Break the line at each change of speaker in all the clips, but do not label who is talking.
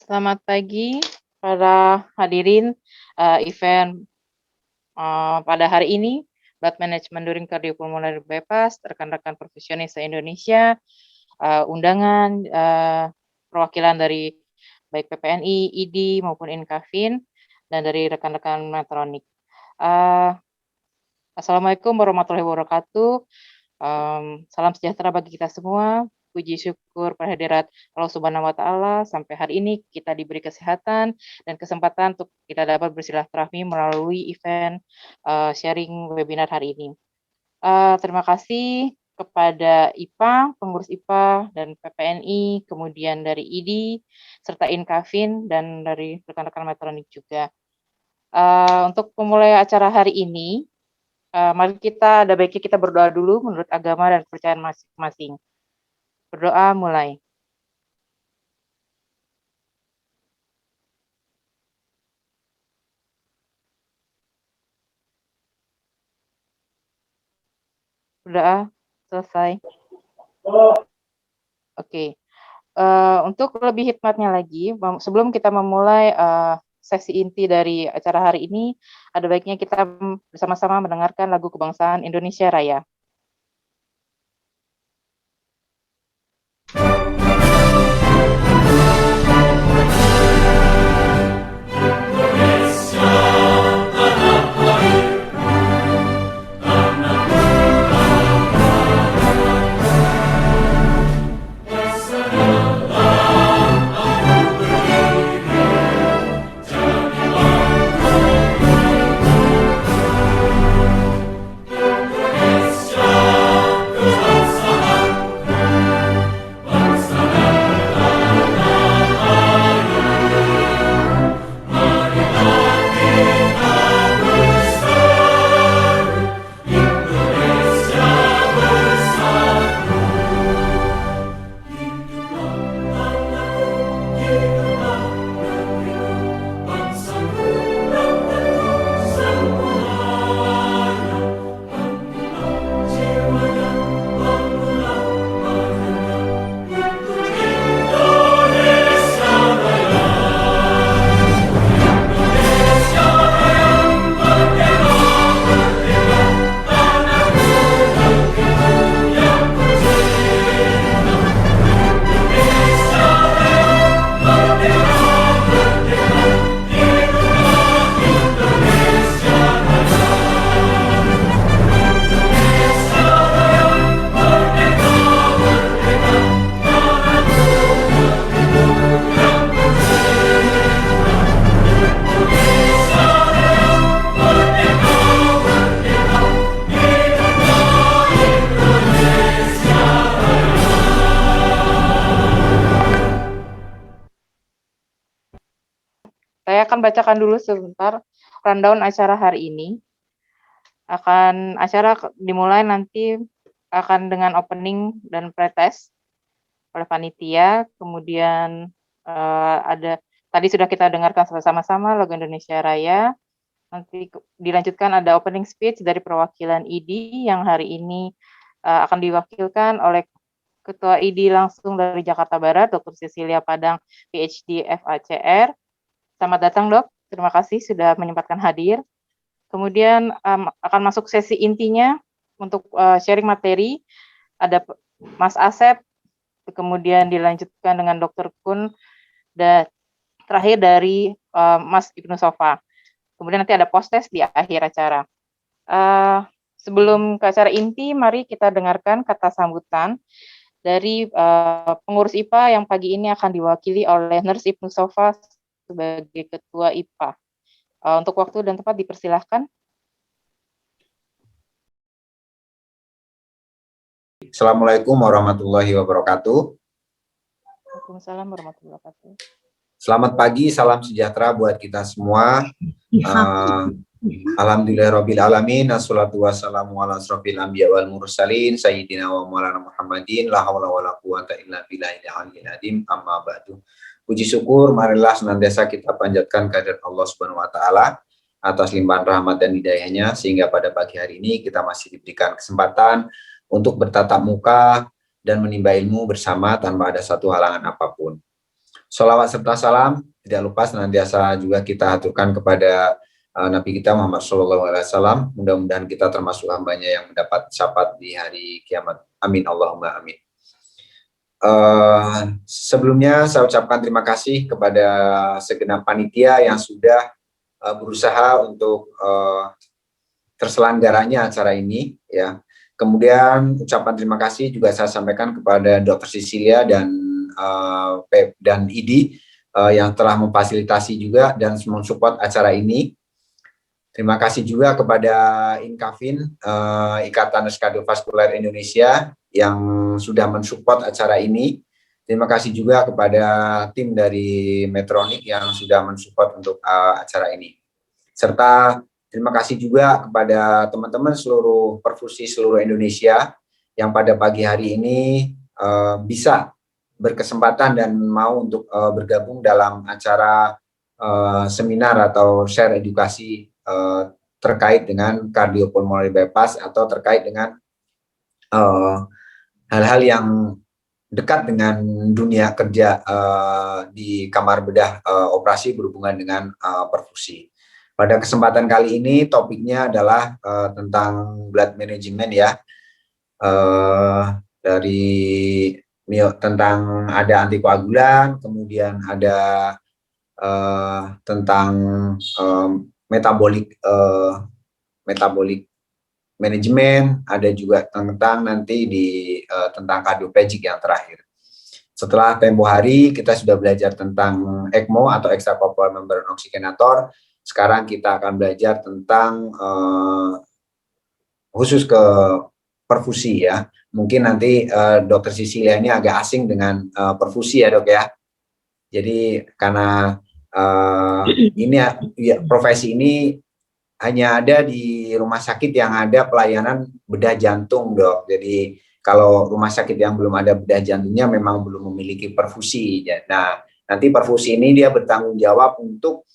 Selamat pagi para hadirin event pada hari ini, Blood Management During Cardiopulmonary Bypass, rekan-rekan profesionalis se-Indonesia, undangan perwakilan dari baik PPNI, ID maupun Inkafin, dan dari rekan-rekan metronik. Assalamualaikum warahmatullahi wabarakatuh. Salam sejahtera bagi kita semua. Puji syukur pada hadirat Allah Subhanahu wa Ta'ala, sampai hari ini kita diberi kesehatan dan kesempatan untuk kita dapat bersilaturahmi melalui event sharing webinar hari ini. Terima kasih kepada IPA, pengurus IPA dan PPNI, kemudian dari ID, serta Inkafin, dan dari rekan-rekan metronik juga. Untuk memulai acara hari ini, mari ada baiknya kita berdoa dulu menurut agama dan kepercayaan masing-masing. Berdoa mulai. Berdoa selesai. Oke. Untuk lebih hikmatnya lagi, sebelum kita memulai sesi inti dari acara hari ini, ada baiknya kita bersama-sama mendengarkan lagu kebangsaan Indonesia Raya. Saya akan bacakan dulu sebentar rundown acara hari ini. Acara dimulai nanti akan dengan opening dan pretest oleh panitia, kemudian tadi sudah kita dengarkan sama-sama lagu Indonesia Raya. Nanti dilanjutkan ada opening speech dari perwakilan ID yang hari ini akan diwakilkan oleh Ketua ID langsung dari Jakarta Barat, Dr. Cecilia Padang, PhD FACR. Selamat datang, Dok. Terima kasih sudah menyempatkan hadir. Kemudian akan masuk sesi intinya untuk sharing materi. Ada Mas Asep, kemudian dilanjutkan dengan Dr. Kun, dan terakhir dari Mas Ibnu Sofa. Kemudian nanti ada post-test di akhir acara. Sebelum ke acara inti, mari kita dengarkan kata sambutan dari pengurus IPA yang pagi ini akan diwakili oleh Nurse Ibnu Sofa sebagai Ketua IPA. Untuk waktu dan tempat dipersilahkan.
Assalamualaikum warahmatullahi wabarakatuh.
Waalaikumsalam warahmatullahi wabarakatuh.
Selamat pagi, salam sejahtera buat kita semua. Alhamdulillahirabbil alamin, assalatu wassalamu ala asrofil anbiya wal mursalin, sayyidina wa maulana Muhammadin, la haula wala quwata illa billahil aliyyil azim, amma ba'du. Puji syukur marilah senantiasa kita panjatkan kehadirat Allah Subhanahu wa taala atas limpahan rahmat dan hidayahnya, sehingga pada pagi hari ini kita masih diberikan kesempatan untuk bertatap muka dan menimba ilmu bersama tanpa ada satu halangan apapun. Sholawat serta salam tidak lupa senantiasa juga kita aturkan kepada Nabi kita Muhammad SAW. Mudah-mudahan kita termasuk hambanya yang mendapat syafaat di hari kiamat. Amin Allahumma amin. Sebelumnya saya ucapkan terima kasih kepada segenap panitia yang sudah berusaha untuk terselenggaranya acara ini, ya. Kemudian ucapan terima kasih juga saya sampaikan kepada Dr. Cecilia dan Pep dan Idi yang telah memfasilitasi juga dan mensupport acara ini. Terima kasih juga kepada Inkafin, Ikatan Kardiovaskuler Indonesia yang sudah mensupport acara ini. Terima kasih juga kepada tim dari Medtronic yang sudah mensupport untuk acara ini. Serta terima kasih juga kepada teman-teman seluruh perfusi seluruh Indonesia yang pada pagi hari ini bisa berkesempatan dan mau untuk bergabung dalam acara seminar atau share edukasi terkait dengan cardiopulmonary bypass atau terkait dengan hal-hal yang dekat dengan dunia kerja di kamar bedah operasi berhubungan dengan perfusi. Pada kesempatan kali ini topiknya adalah tentang blood management, ya, dari tentang ada antikoagulan, kemudian ada tentang metabolic management, ada juga tentang nanti tentang cardioplegic yang terakhir. Setelah tempo hari kita sudah belajar tentang ECMO atau extracorporeal membrane oxygenator. Sekarang kita akan belajar tentang khusus ke perfusi, ya. Mungkin nanti Dr. Cecilia ini agak asing dengan perfusi, ya Dok, ya. Jadi karena ini ya, profesi ini hanya ada di rumah sakit yang ada pelayanan bedah jantung, Dok. Jadi kalau rumah sakit yang belum ada bedah jantungnya memang belum memiliki perfusi. Nah, nanti perfusi ini dia bertanggung jawab untuk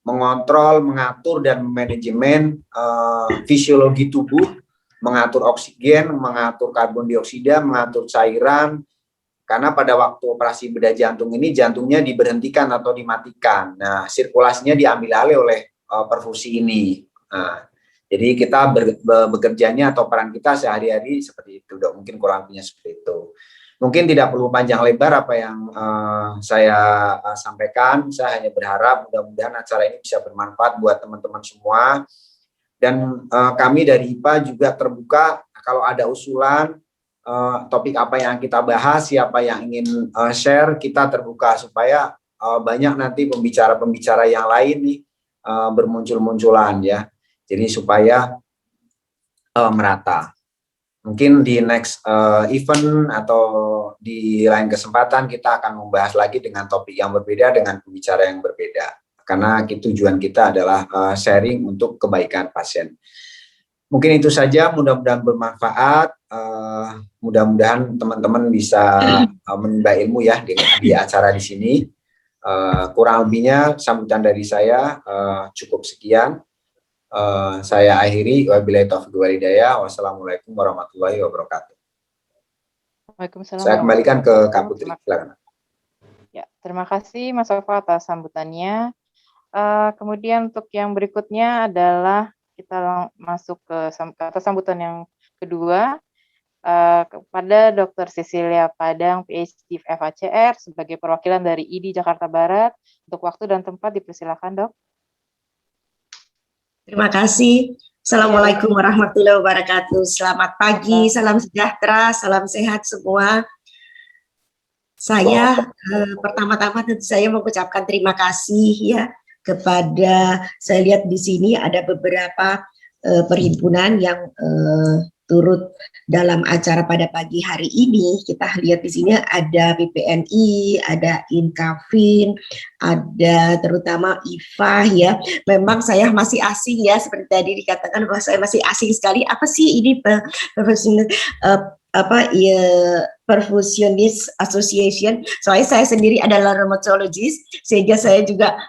mengontrol, mengatur dan manajemen fisiologi tubuh, mengatur oksigen, mengatur karbon dioksida, mengatur cairan. Karena pada waktu operasi bedah jantung ini jantungnya diberhentikan atau dimatikan. Nah, sirkulasinya diambil alih oleh perfusi ini. Nah, jadi kita bekerjanya atau peran kita sehari-hari seperti itu, Dok. Mungkin kurang lebihnya seperti itu. Mungkin tidak perlu panjang lebar apa yang saya sampaikan. Saya hanya berharap mudah-mudahan acara ini bisa bermanfaat buat teman-teman semua. Dan kami dari IPA juga terbuka kalau ada usulan topik apa yang kita bahas, siapa yang ingin share, kita terbuka supaya banyak nanti pembicara-pembicara yang lain nih bermuncul-munculan, ya. Jadi supaya merata. Mungkin di next event atau di lain kesempatan kita akan membahas lagi dengan topik yang berbeda, dengan pembicara yang berbeda. Karena tujuan kita adalah sharing untuk kebaikan pasien. Mungkin itu saja, mudah-mudahan bermanfaat. Mudah-mudahan teman-teman bisa menimba ilmu, ya, di acara di sini. Kurang lebihnya sambutan dari saya cukup sekian. Saya akhiri, wabillahi taufiq wal hidayah. Wassalamualaikum warahmatullahi wabarakatuh.
Waalaikumsalam.
Saya kembalikan ke Kak Putri. Silakan.
Ya, terima kasih Mas Alfa atas sambutannya. Kemudian untuk yang berikutnya adalah kita masuk ke sambutan yang kedua kepada Dr. Cecilia Padang, PhD FACR sebagai perwakilan dari ID Jakarta Barat. Untuk waktu dan tempat dipersilakan, Dok.
Terima kasih. Assalamualaikum warahmatullahi wabarakatuh. Selamat pagi, salam sejahtera, salam sehat semua. Saya pertama-tama tentu saya mengucapkan terima kasih, ya, kepada, saya lihat di sini ada beberapa perhimpunan yang turut dalam acara pada pagi hari ini. Kita lihat di sini ada PPNI, ada Inkafin, ada terutama IFA, ya. Memang saya masih asing, ya, seperti tadi dikatakan bahwa saya masih asing sekali. Apa sih ini Perfusionist Association? Soalnya saya sendiri adalah rheumatologist, sehingga saya juga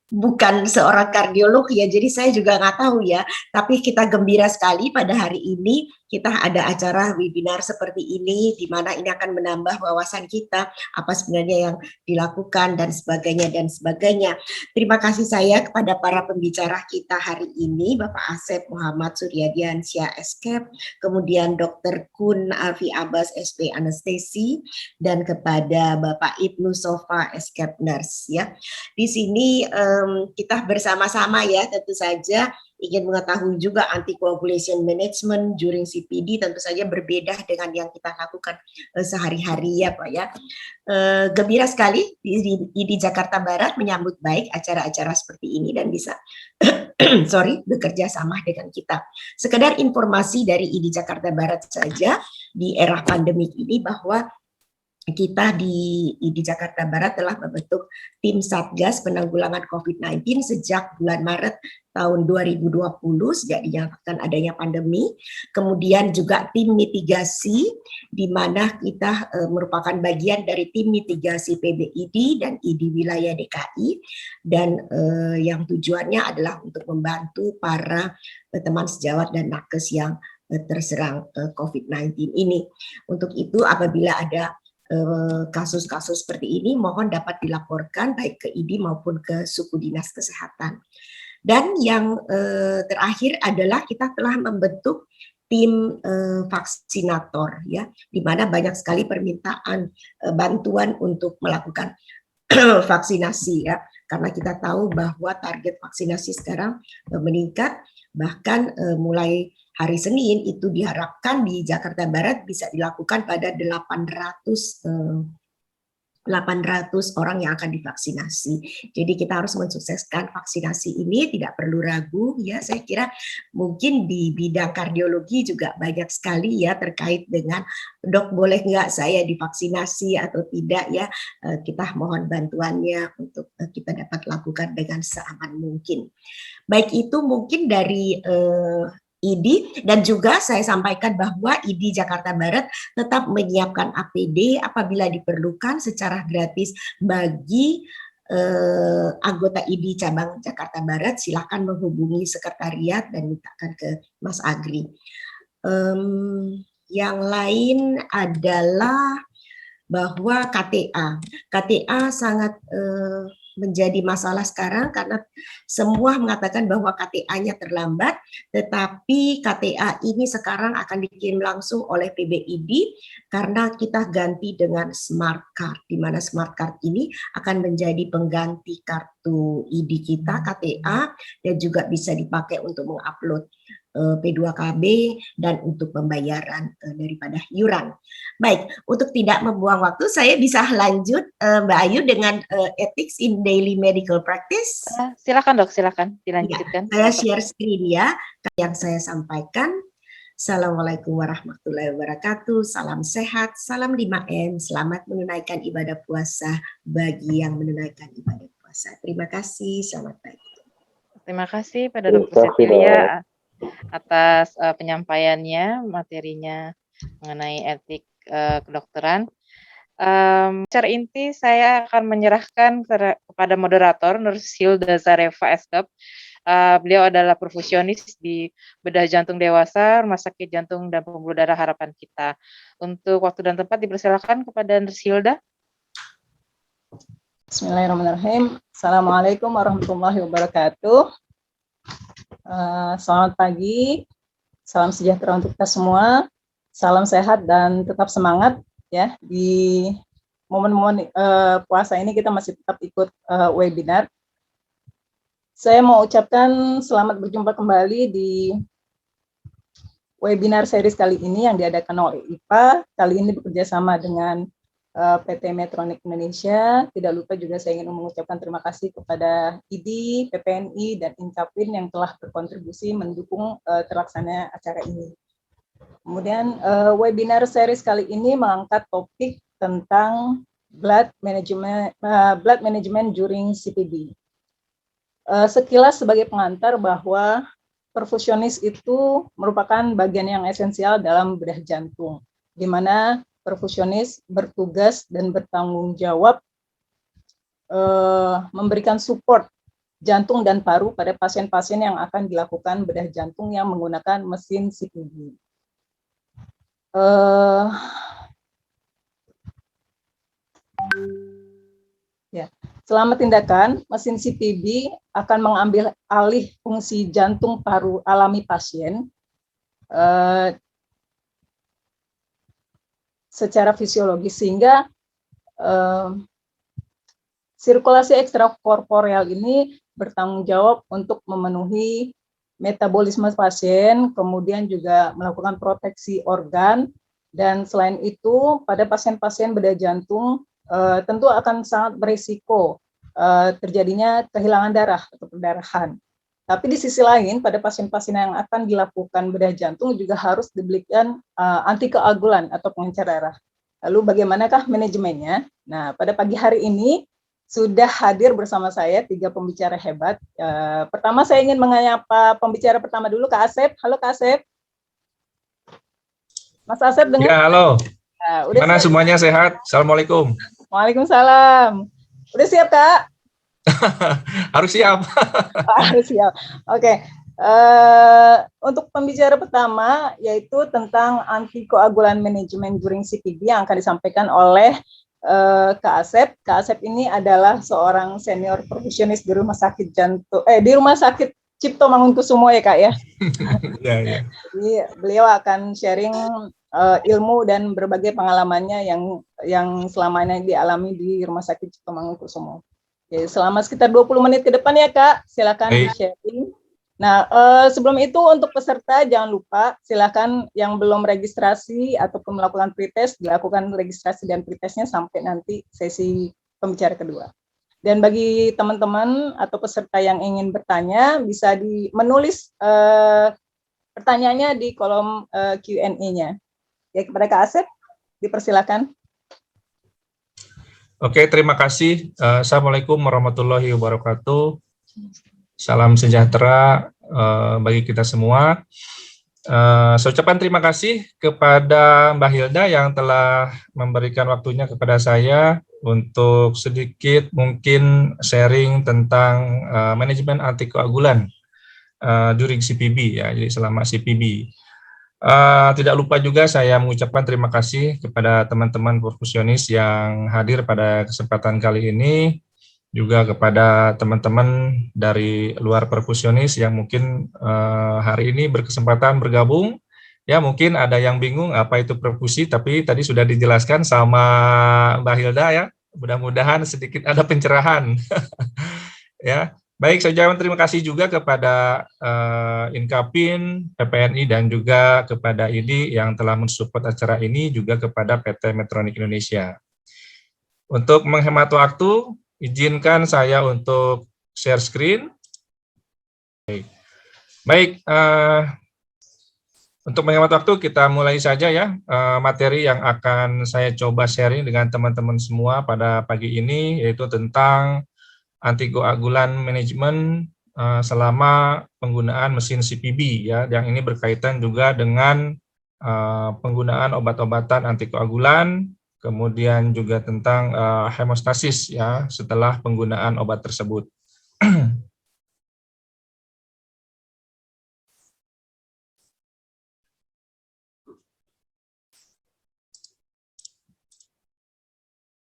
bukan seorang kardiolog, ya, jadi saya juga nggak tahu, ya. Tapi kita gembira sekali pada hari ini kita ada acara webinar seperti ini, di mana ini akan menambah wawasan kita, apa sebenarnya yang dilakukan, dan sebagainya, dan sebagainya. Terima kasih saya kepada para pembicara kita hari ini, Bapak Asep Muhammad Suryadiansyah, SKEP, kemudian Dr. Kun Alfi Abbas, SP Anestesi, dan kepada Bapak Ibnu Sofa, SKEP Nurse. Ya. Di sini kita bersama-sama ya, tentu saja ingin mengetahui juga anticoagulation management during CPD, tentu saja berbeda dengan yang kita lakukan sehari-hari ya Pak ya. Gembira sekali di Jakarta Barat menyambut baik acara-acara seperti ini dan bisa bekerja sama dengan kita. Sekedar informasi dari ID Jakarta Barat saja di era pandemik ini bahwa kita di Jakarta Barat telah membentuk tim Satgas Penanggulangan COVID-19 sejak bulan Maret tahun 2020, sejak dinyatakan adanya pandemi. Kemudian juga tim mitigasi, di mana kita merupakan bagian dari tim mitigasi PBID dan ID wilayah DKI, dan yang tujuannya adalah untuk membantu para teman sejawat dan nakes yang terserang COVID-19 ini. Untuk itu apabila ada kasus-kasus seperti ini mohon dapat dilaporkan baik ke ID maupun ke suku dinas kesehatan. Dan yang terakhir adalah kita telah membentuk tim vaksinator ya, di mana banyak sekali permintaan bantuan untuk melakukan vaksinasi ya, karena kita tahu bahwa target vaksinasi sekarang meningkat, bahkan mulai hari Senin itu diharapkan di Jakarta Barat bisa dilakukan pada 800 orang yang akan divaksinasi. Jadi kita harus mensukseskan vaksinasi ini, tidak perlu ragu ya. Saya kira mungkin di bidang kardiologi juga banyak sekali ya terkait dengan dok boleh nggak saya divaksinasi atau tidak ya. Kita mohon bantuannya untuk kita dapat lakukan dengan seaman mungkin. Baik itu mungkin dari ID, dan juga saya sampaikan bahwa ID Jakarta Barat tetap menyiapkan APD apabila diperlukan secara gratis bagi anggota ID cabang Jakarta Barat. Silakan menghubungi sekretariat dan mintakan ke Mas Agri. Yang lain adalah bahwa KTA sangat menjadi masalah sekarang karena semua mengatakan bahwa KTA-nya terlambat, tetapi KTA ini sekarang akan dikirim langsung oleh PBID karena kita ganti dengan smart card, di mana smart card ini akan menjadi pengganti kartu ID kita KTA dan juga bisa dipakai untuk mengupload P2KB dan untuk pembayaran daripada iuran. Baik, untuk tidak membuang waktu, saya bisa lanjut Mbak Ayu dengan ethics in daily medical practice.
Silakan dok, silakan dilanjutkan.
Ya, saya share screen ya, yang saya sampaikan. Assalamualaikum warahmatullahi wabarakatuh, salam sehat, salam 5M, selamat menunaikan ibadah puasa bagi yang menunaikan ibadah puasa. Terima kasih, selamat pagi. Terima kasih pada Dr. Cecilia
atas penyampaiannya, materinya mengenai etik kedokteran. Secara inti saya akan menyerahkan kepada moderator Nurse Hilda Zareva SKEP. Beliau adalah perfusionis di bedah jantung dewasa, Rumah Sakit Jantung dan Pembuluh Darah Harapan Kita. Untuk waktu dan tempat dipersilakan kepada Nurse Hilda.
Bismillahirrahmanirrahim. Assalamualaikum warahmatullahi wabarakatuh. Selamat pagi, salam sejahtera untuk kita semua, salam sehat dan tetap semangat ya. Di momen-momen puasa ini kita masih tetap ikut webinar. Saya mau ucapkan selamat berjumpa kembali di webinar series kali ini yang diadakan oleh IPA. Kali ini bekerja sama dengan PT Medtronic Indonesia. Tidak lupa juga saya ingin mengucapkan terima kasih kepada ID, PPNI, dan Inkapin yang telah berkontribusi mendukung terlaksananya acara ini. Kemudian webinar series kali ini mengangkat topik tentang blood management during CPD. Sekilas sebagai pengantar bahwa perfusionis itu merupakan bagian yang esensial dalam bedah jantung, di mana perfusionis bertugas dan bertanggung jawab memberikan support jantung dan paru pada pasien-pasien yang akan dilakukan bedah jantung yang menggunakan mesin CPD. Ya, selama tindakan, mesin CPB akan mengambil alih fungsi jantung paru alami pasien secara fisiologis, sehingga sirkulasi ekstrakorporeal ini bertanggung jawab untuk memenuhi metabolisme pasien, kemudian juga melakukan proteksi organ, dan selain itu pada pasien-pasien bedah jantung tentu akan sangat berisiko terjadinya kehilangan darah atau perdarahan. Tapi di sisi lain, pada pasien-pasien yang akan dilakukan bedah jantung juga harus diberikan antikoagulan atau pengencer darah. Lalu bagaimanakah manajemennya? Nah, pada pagi hari ini sudah hadir bersama saya 3 pembicara hebat. Pertama saya ingin menyapa pembicara pertama dulu, Kak Asep. Halo Kak Asep. Mas Asep dengar?
Ya, halo.
Nah,
Gimana semuanya sehat? Assalamualaikum.
Waalaikumsalam. Udah siap, Kak?
Harus siap.
Harus siap. Oke. Untuk pembicara pertama yaitu tentang antikoagulan manajemen during CPB yang akan disampaikan oleh Kak Asep. Kak Asep ini adalah seorang senior profesionis di Rumah Sakit Jantung di Rumah Sakit Cipto Mangunkusumo ya Kak ya.
Ya.
Jadi beliau akan sharing ilmu dan berbagai pengalamannya yang selama ini dialami di Rumah Sakit Cipto Mangunkusumo. Jadi selama sekitar 20 menit ke depan ya Kak, silakan di-sharing. Nah, sebelum itu untuk peserta jangan lupa silakan yang belum registrasi ataupun melakukan pretest dilakukan registrasi dan pretestnya sampai nanti sesi pembicara kedua. Dan bagi teman-teman atau peserta yang ingin bertanya bisa menulis pertanyaannya di kolom Q&A-nya. Ya, kepada Kak Asep dipersilakan.
Oke, terima kasih. Assalamualaikum warahmatullahi wabarakatuh. Salam sejahtera bagi kita semua. Saya ucapkan terima kasih kepada Mbak Hilda yang telah memberikan waktunya kepada saya untuk sedikit mungkin sharing tentang manajemen antikoagulan during CPB ya, jadi selama CPB. Tidak lupa juga saya mengucapkan terima kasih kepada teman-teman perfusionis yang hadir pada kesempatan kali ini, juga kepada teman-teman dari luar perfusionis yang mungkin hari ini berkesempatan bergabung. Ya, mungkin ada yang bingung apa itu perfusi, tapi tadi sudah dijelaskan sama Mbak Hilda ya. Mudah-mudahan sedikit ada pencerahan. Ya. Baik, saya ucapkan terima kasih juga kepada Inkapin, PPNI, dan juga kepada IDI yang telah mensupport acara ini, juga kepada PT Medtronic Indonesia. Untuk menghemat waktu, izinkan saya untuk share screen. Baik, untuk menghemat waktu, kita mulai saja ya materi yang akan saya coba sharing dengan teman-teman semua pada pagi ini, yaitu tentang antikoagulan manajemen selama penggunaan mesin CPB ya, yang ini berkaitan juga dengan penggunaan obat-obatan antikoagulan, kemudian juga tentang hemostasis ya setelah penggunaan obat tersebut.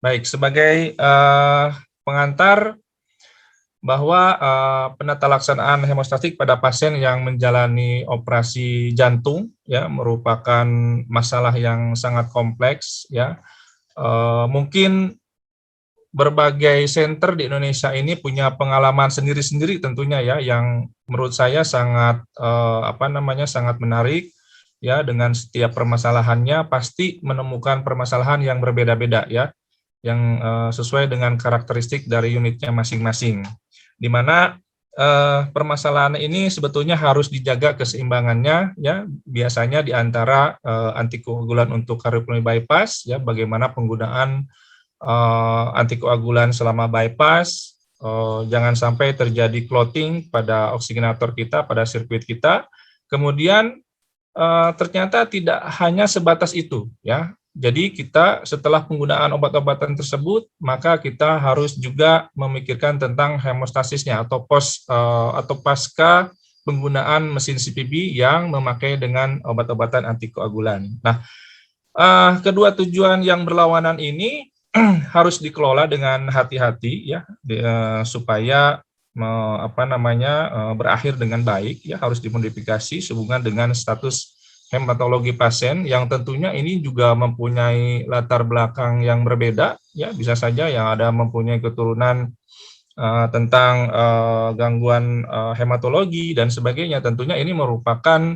Baik, sebagai pengantar bahwa penata laksanaan hemostatik pada pasien yang menjalani operasi jantung ya merupakan masalah yang sangat kompleks ya. Mungkin berbagai center di Indonesia ini punya pengalaman sendiri-sendiri tentunya ya, yang menurut saya sangat sangat menarik ya. Dengan setiap permasalahannya pasti menemukan permasalahan yang berbeda-beda ya, yang sesuai dengan karakteristik dari unitnya masing-masing, di mana permasalahan ini sebetulnya harus dijaga keseimbangannya ya, biasanya di antara antikoagulan untuk kardiopulmonary bypass ya, bagaimana penggunaan antikoagulan selama bypass, jangan sampai terjadi clotting pada oksigenator kita, pada sirkuit kita. Kemudian ternyata tidak hanya sebatas itu ya. Jadi kita setelah penggunaan obat-obatan tersebut, maka kita harus juga memikirkan tentang hemostasisnya atau pasca penggunaan mesin CPB yang memakai dengan obat-obatan antikoagulan. Nah, Kedua tujuan yang berlawanan ini harus dikelola dengan hati-hati ya, supaya berakhir dengan baik ya, harus dimodifikasi sehubungan dengan status hematologi pasien yang tentunya ini juga mempunyai latar belakang yang berbeda ya, bisa saja yang ada mempunyai keturunan tentang gangguan hematologi dan sebagainya. Tentunya ini merupakan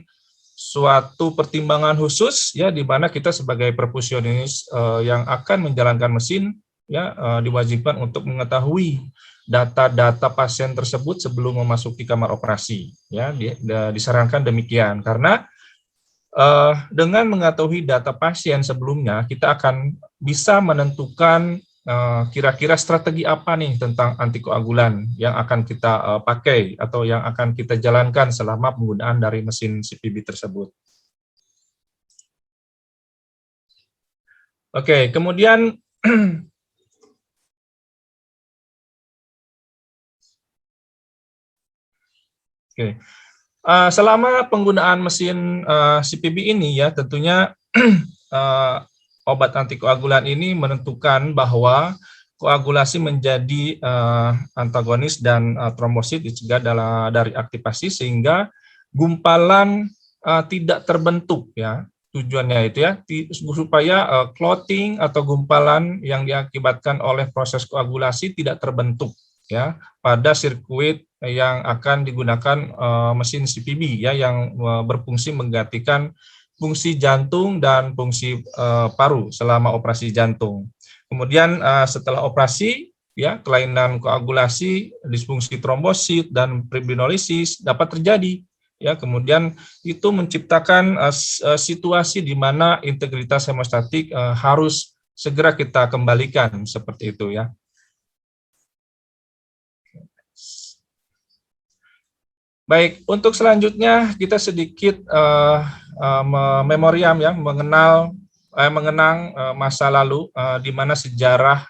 suatu pertimbangan khusus ya, di mana kita sebagai perfusionis yang akan menjalankan mesin ya diwajibkan untuk mengetahui data-data pasien tersebut sebelum memasuki kamar operasi ya, disarankan demikian karena dengan mengetahui data pasien sebelumnya kita akan bisa menentukan kira-kira strategi apa nih tentang antikoagulan yang akan kita pakai atau yang akan kita jalankan selama penggunaan dari mesin CPB tersebut. Oke, kemudian selama penggunaan mesin CPB ini ya tentunya obat antikoagulan ini menentukan bahwa koagulasi menjadi antagonis dan trombosit dicegah dari aktivasi sehingga gumpalan tidak terbentuk ya. Tujuannya itu ya supaya clotting atau gumpalan yang diakibatkan oleh proses koagulasi tidak terbentuk ya pada sirkuit yang akan digunakan mesin CPB ya, yang berfungsi menggantikan fungsi jantung dan fungsi paru selama operasi jantung. Kemudian setelah operasi ya, kelainan koagulasi, disfungsi trombosit dan fibrinolisis dapat terjadi ya. Kemudian itu menciptakan situasi di mana integritas hemostatik harus segera kita kembalikan seperti itu ya. Baik, untuk selanjutnya kita sedikit memoriam ya, mengenang masa lalu di mana sejarah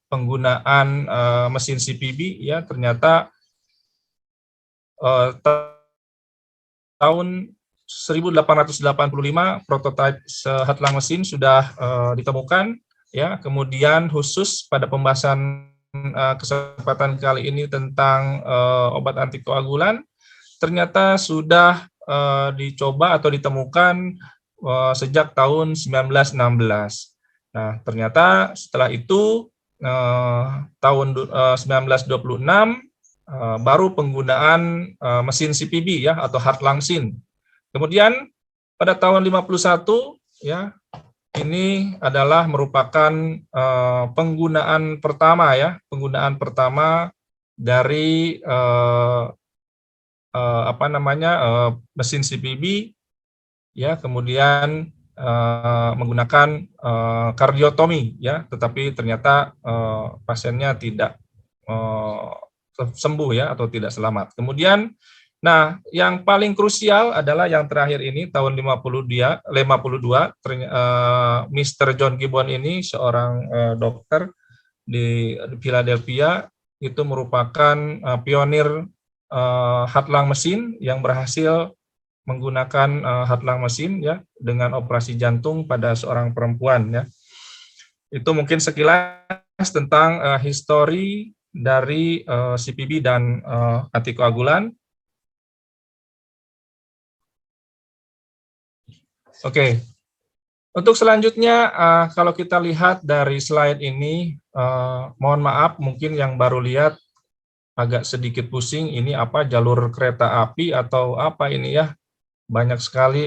penggunaan mesin CPB ya ternyata tahun 1885 prototipe heart-lung mesin sudah ditemukan ya. Kemudian khusus pada pembahasan kesempatan kali ini tentang obat antikoagulan ternyata sudah dicoba atau ditemukan sejak tahun 1916. Nah, ternyata setelah itu tahun 1926 baru penggunaan mesin CPB ya atau heart-lung mesin. Kemudian pada tahun 51 ya, ini adalah merupakan penggunaan pertama dari mesin CPB ya, kemudian menggunakan kardiotomi ya, tetapi ternyata pasiennya tidak sembuh ya atau tidak selamat. Kemudian nah, yang paling krusial adalah yang terakhir ini tahun 52 Mr. John Gibbon ini seorang dokter di Philadelphia, itu merupakan pionir heart-lung mesin yang berhasil menggunakan heart-lung mesin ya dengan operasi jantung pada seorang perempuan ya. Itu mungkin sekilas tentang histori dari CPB dan antikoagulan. Oke. Untuk selanjutnya kalau kita lihat dari slide ini, mohon maaf mungkin yang baru lihat agak sedikit pusing, ini apa jalur kereta api atau apa ini ya, banyak sekali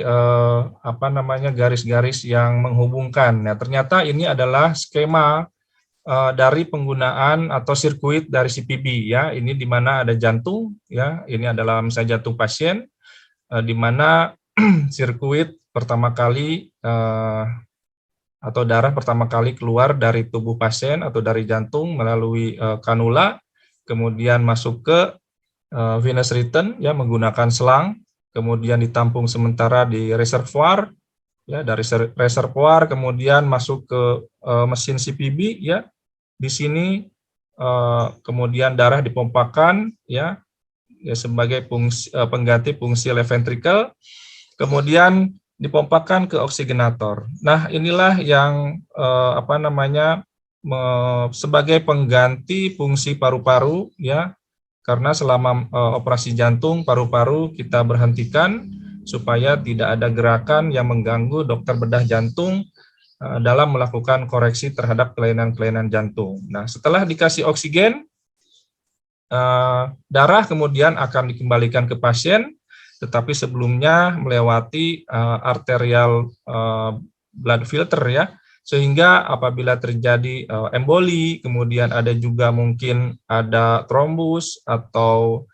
garis-garis yang menghubungkan. Nah, ternyata ini adalah skema dari penggunaan atau sirkuit dari CPB ya. Ini di mana ada jantung ya, ini adalah misalnya jantung pasien, di mana sirkuit pertama kali atau darah pertama kali keluar dari tubuh pasien atau dari jantung melalui kanula, kemudian masuk ke venous return ya menggunakan selang, kemudian ditampung sementara di reservoir ya, dari reservoir kemudian masuk ke mesin CPB ya. Di sini kemudian darah dipompakan ya sebagai pengganti fungsi left ventricle. Kemudian dipompakan ke oksigenator. Nah, inilah yang sebagai pengganti fungsi paru-paru, ya, karena selama operasi jantung paru-paru kita berhentikan supaya tidak ada gerakan yang mengganggu dokter bedah jantung dalam melakukan koreksi terhadap kelainan-kelainan jantung. Nah, setelah dikasih oksigen, darah kemudian akan dikembalikan ke pasien, tetapi sebelumnya melewati arterial blood filter, ya, sehingga apabila terjadi emboli, kemudian ada juga mungkin ada trombus atau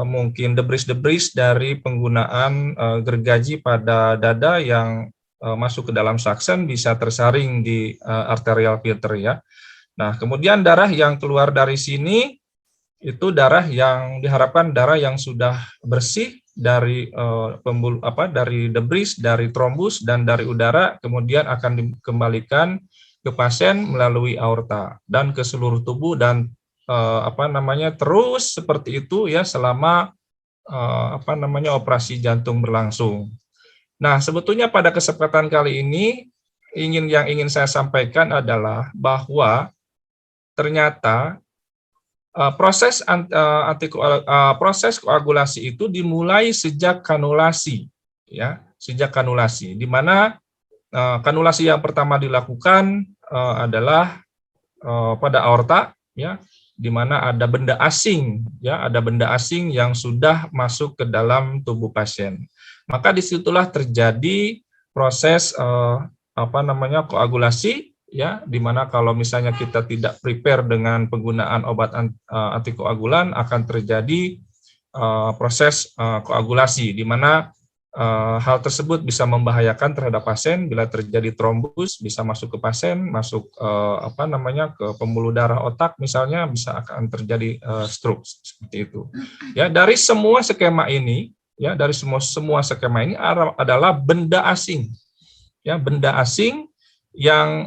mungkin debris-debris dari penggunaan gergaji pada dada yang masuk ke dalam saksen bisa tersaring di arterial filter, ya. Nah, kemudian darah yang keluar dari sini itu darah yang diharapkan darah yang sudah bersih dari dari debris, dari trombus dan dari udara, kemudian akan dikembalikan ke pasien melalui aorta dan ke seluruh tubuh dan terus seperti itu, ya, selama operasi jantung berlangsung. Nah, sebetulnya pada kesempatan kali ini yang ingin saya sampaikan adalah bahwa ternyata proses koagulasi itu dimulai sejak kanulasi, ya, sejak kanulasi, di mana kanulasi yang pertama dilakukan adalah pada aorta, ya, di mana ada benda asing, ya, ada benda asing yang sudah masuk ke dalam tubuh pasien. Maka disitulah terjadi proses koagulasi, ya, di mana kalau misalnya kita tidak prepare dengan penggunaan obat antikoagulan akan terjadi proses koagulasi, di mana hal tersebut bisa membahayakan terhadap pasien bila terjadi trombus, bisa masuk ke pasien, masuk ke pembuluh darah otak misalnya, bisa akan terjadi stroke seperti itu. Ya, dari semua skema ini, ya, dari semua skema ini adalah benda asing, ya, benda asing yang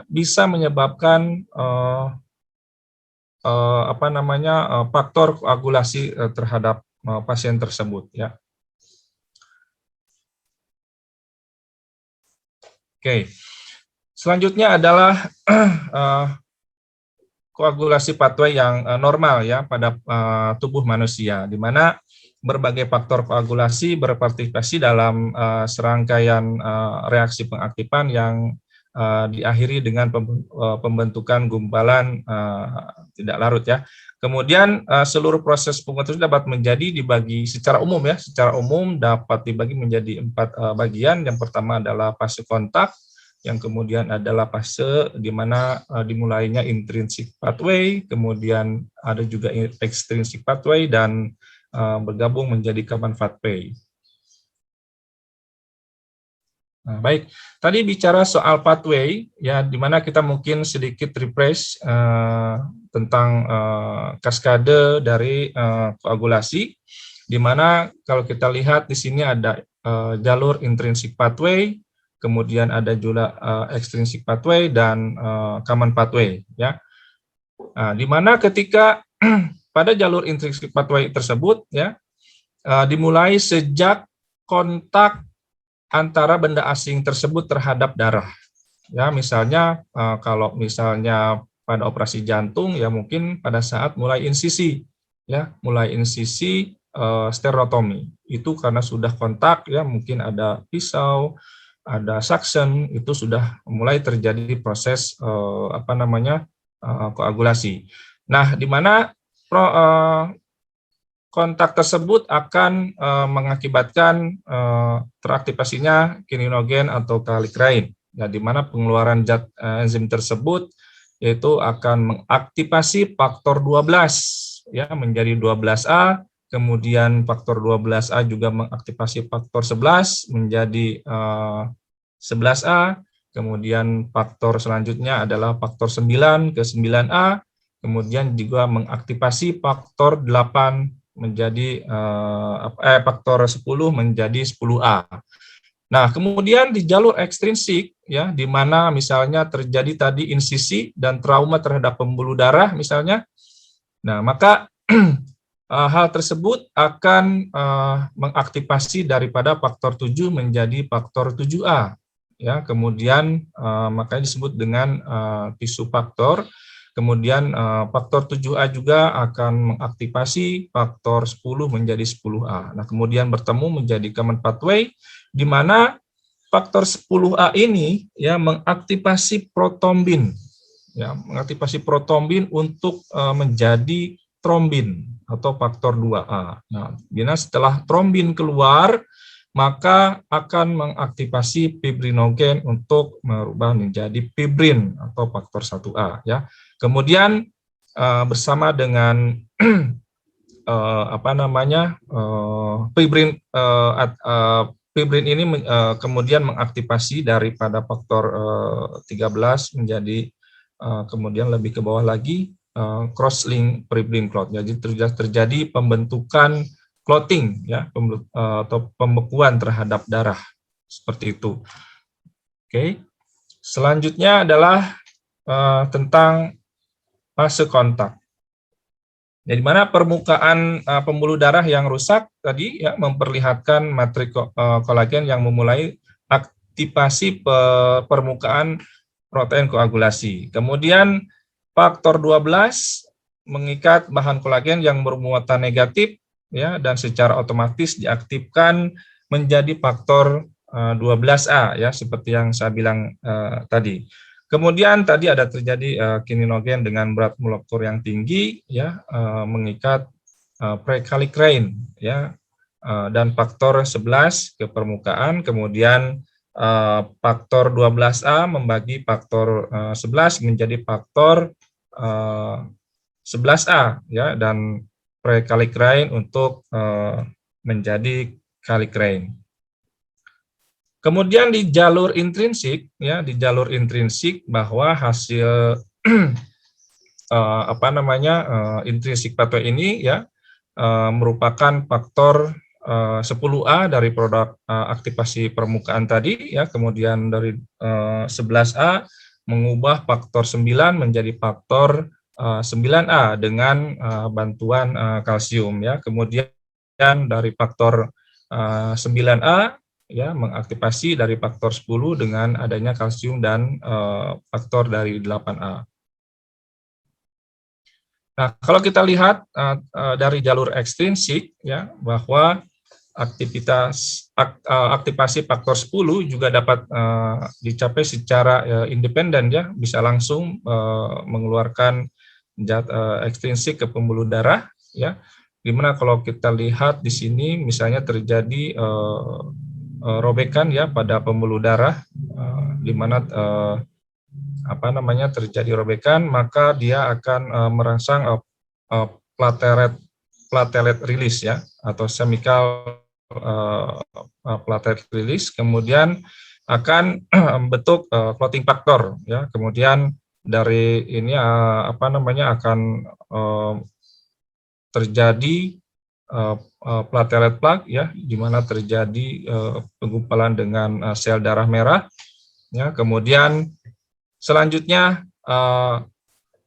bisa menyebabkan faktor koagulasi terhadap pasien tersebut, ya. Oke, selanjutnya adalah koagulasi pathway yang normal, ya, pada tubuh manusia, di mana berbagai faktor koagulasi berpartisipasi dalam serangkaian reaksi pengaktifan yang diakhiri dengan pembentukan gumpalan tidak larut, ya. Kemudian seluruh proses penguatan dapat dibagi secara umum, ya, secara umum dapat dibagi menjadi 4 bagian. Yang pertama adalah fase kontak, yang kemudian adalah fase di mana dimulainya intrinsic pathway, kemudian ada juga extrinsic pathway dan bergabung menjadi common pathway. Nah, baik, tadi bicara soal pathway, ya, di mana kita mungkin sedikit refresh tentang kaskade dari koagulasi, di mana kalau kita lihat di sini ada jalur intrinsic pathway, kemudian ada juga extrinsic pathway dan common pathway, ya. Nah, di mana ketika pada jalur intrinsic pathway tersebut, ya, dimulai sejak kontak antara benda asing tersebut terhadap darah, ya. Misalnya kalau misalnya pada operasi jantung, ya, mungkin pada saat mulai insisi, ya, mulai insisi sterotomi itu karena sudah kontak, ya, mungkin ada pisau, ada suction, itu sudah mulai terjadi proses koagulasi. Nah, di mana kontak tersebut akan mengakibatkan teraktivasinya kininogen atau kallikrein, ya, di mana pengeluaran zat enzim tersebut yaitu akan mengaktifasi faktor 12, ya, menjadi 12A, kemudian faktor 12A juga mengaktifasi faktor 11 menjadi 11A, kemudian faktor selanjutnya adalah faktor 9 ke 9A, kemudian juga mengaktifasi faktor 8 menjadi faktor 10 menjadi 10A. Nah, kemudian di jalur ekstrinsik, ya, di mana misalnya terjadi tadi insisi dan trauma terhadap pembuluh darah misalnya. Nah, maka hal tersebut akan mengaktifasi daripada faktor 7 menjadi faktor 7A. Ya, kemudian makanya disebut dengan tisu faktor. Kemudian faktor 7A juga akan mengaktifasi faktor 10 menjadi 10A. Nah, kemudian bertemu menjadi common pathway, di mana faktor 10A ini ya mengaktifasi protombin, ya, mengaktifasi protombin untuk menjadi trombin atau faktor 2A. Nah, bila setelah trombin keluar, maka akan mengaktifasi fibrinogen untuk merubah menjadi fibrin atau faktor 1A, ya. Kemudian bersama dengan fibrin ini kemudian mengaktifasi daripada faktor 13 menjadi kemudian lebih ke bawah lagi cross-link fibrin clot. Jadi terjadi pembentukan clotting, ya, atau pembekuan terhadap darah seperti itu. Oke. Selanjutnya adalah tentang fase kontak. Di mana permukaan pembuluh darah yang rusak tadi ya memperlihatkan matrik kolagen yang memulai aktivasi permukaan protein koagulasi. Kemudian faktor 12 mengikat bahan kolagen yang bermuatan negatif ya, dan secara otomatis diaktifkan menjadi faktor 12A ya, seperti yang saya bilang tadi. Kemudian tadi ada terjadi kininogen dengan berat molekul yang tinggi ya, mengikat prekallikrein ya, dan faktor 11 ke permukaan. Kemudian faktor 12A membagi faktor 11 menjadi faktor 11A ya, dan prekallikrein untuk menjadi kallikrein. Kemudian di jalur intrinsik ya, di jalur intrinsik bahwa hasil intrinsik pathway ini ya merupakan faktor 10A dari produk aktivasi permukaan tadi ya, kemudian dari 11A mengubah faktor 9 menjadi faktor 9A dengan bantuan kalsium ya. Kemudian dari faktor 9A ya mengaktifasi dari faktor 10 dengan adanya kalsium dan faktor dari 8A. Nah, kalau kita lihat dari jalur ekstrinsik ya, bahwa aktivasi faktor 10 juga dapat dicapai secara independen ya, bisa langsung mengeluarkan zat ekstrinsik ke pembuluh darah ya. Dimana kalau kita lihat di sini misalnya terjadi robekan ya pada pembuluh darah, di mana terjadi robekan, maka dia akan merangsang platelet release ya, atau chemical platelet release, kemudian akan membentuk clotting factor ya. Kemudian dari ini akan terjadi platelet plaque ya, di mana terjadi penggumpalan dengan sel darah merah ya. Kemudian selanjutnya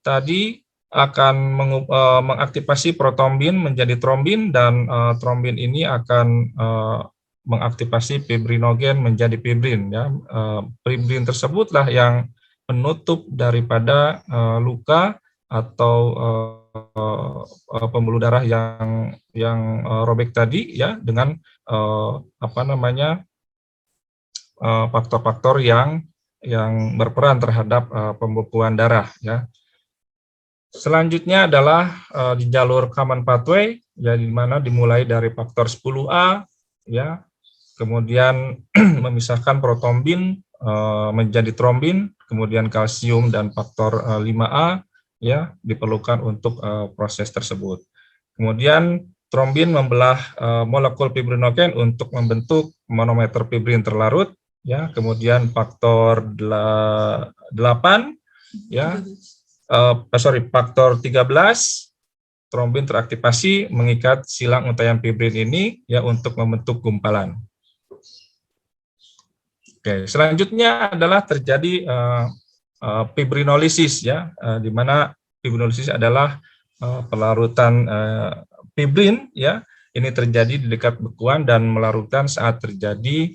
tadi akan mengaktifasi protombin menjadi trombin, dan trombin ini akan mengaktifasi fibrinogen menjadi fibrin ya. Fibrin tersebutlah yang penutup daripada luka atau pembuluh darah yang robek tadi ya, dengan faktor-faktor yang berperan terhadap pembekuan darah ya. Selanjutnya adalah di jalur common pathway ya, di mana dimulai dari faktor 10A ya, kemudian memisahkan protombin menjadi trombin, kemudian kalsium dan faktor 5A ya diperlukan untuk proses tersebut. Kemudian trombin membelah molekul fibrinogen untuk membentuk monomer fibrin terlarut ya. Kemudian faktor 8 ya, faktor 13 trombin teraktivasi mengikat silang untayan fibrin ini ya untuk membentuk gumpalan. Oke, selanjutnya adalah terjadi fibrinolisis ya, di mana fibrinolisis adalah pelarutan fibrin, ya, ini terjadi di dekat bekuan dan melarutkan saat terjadi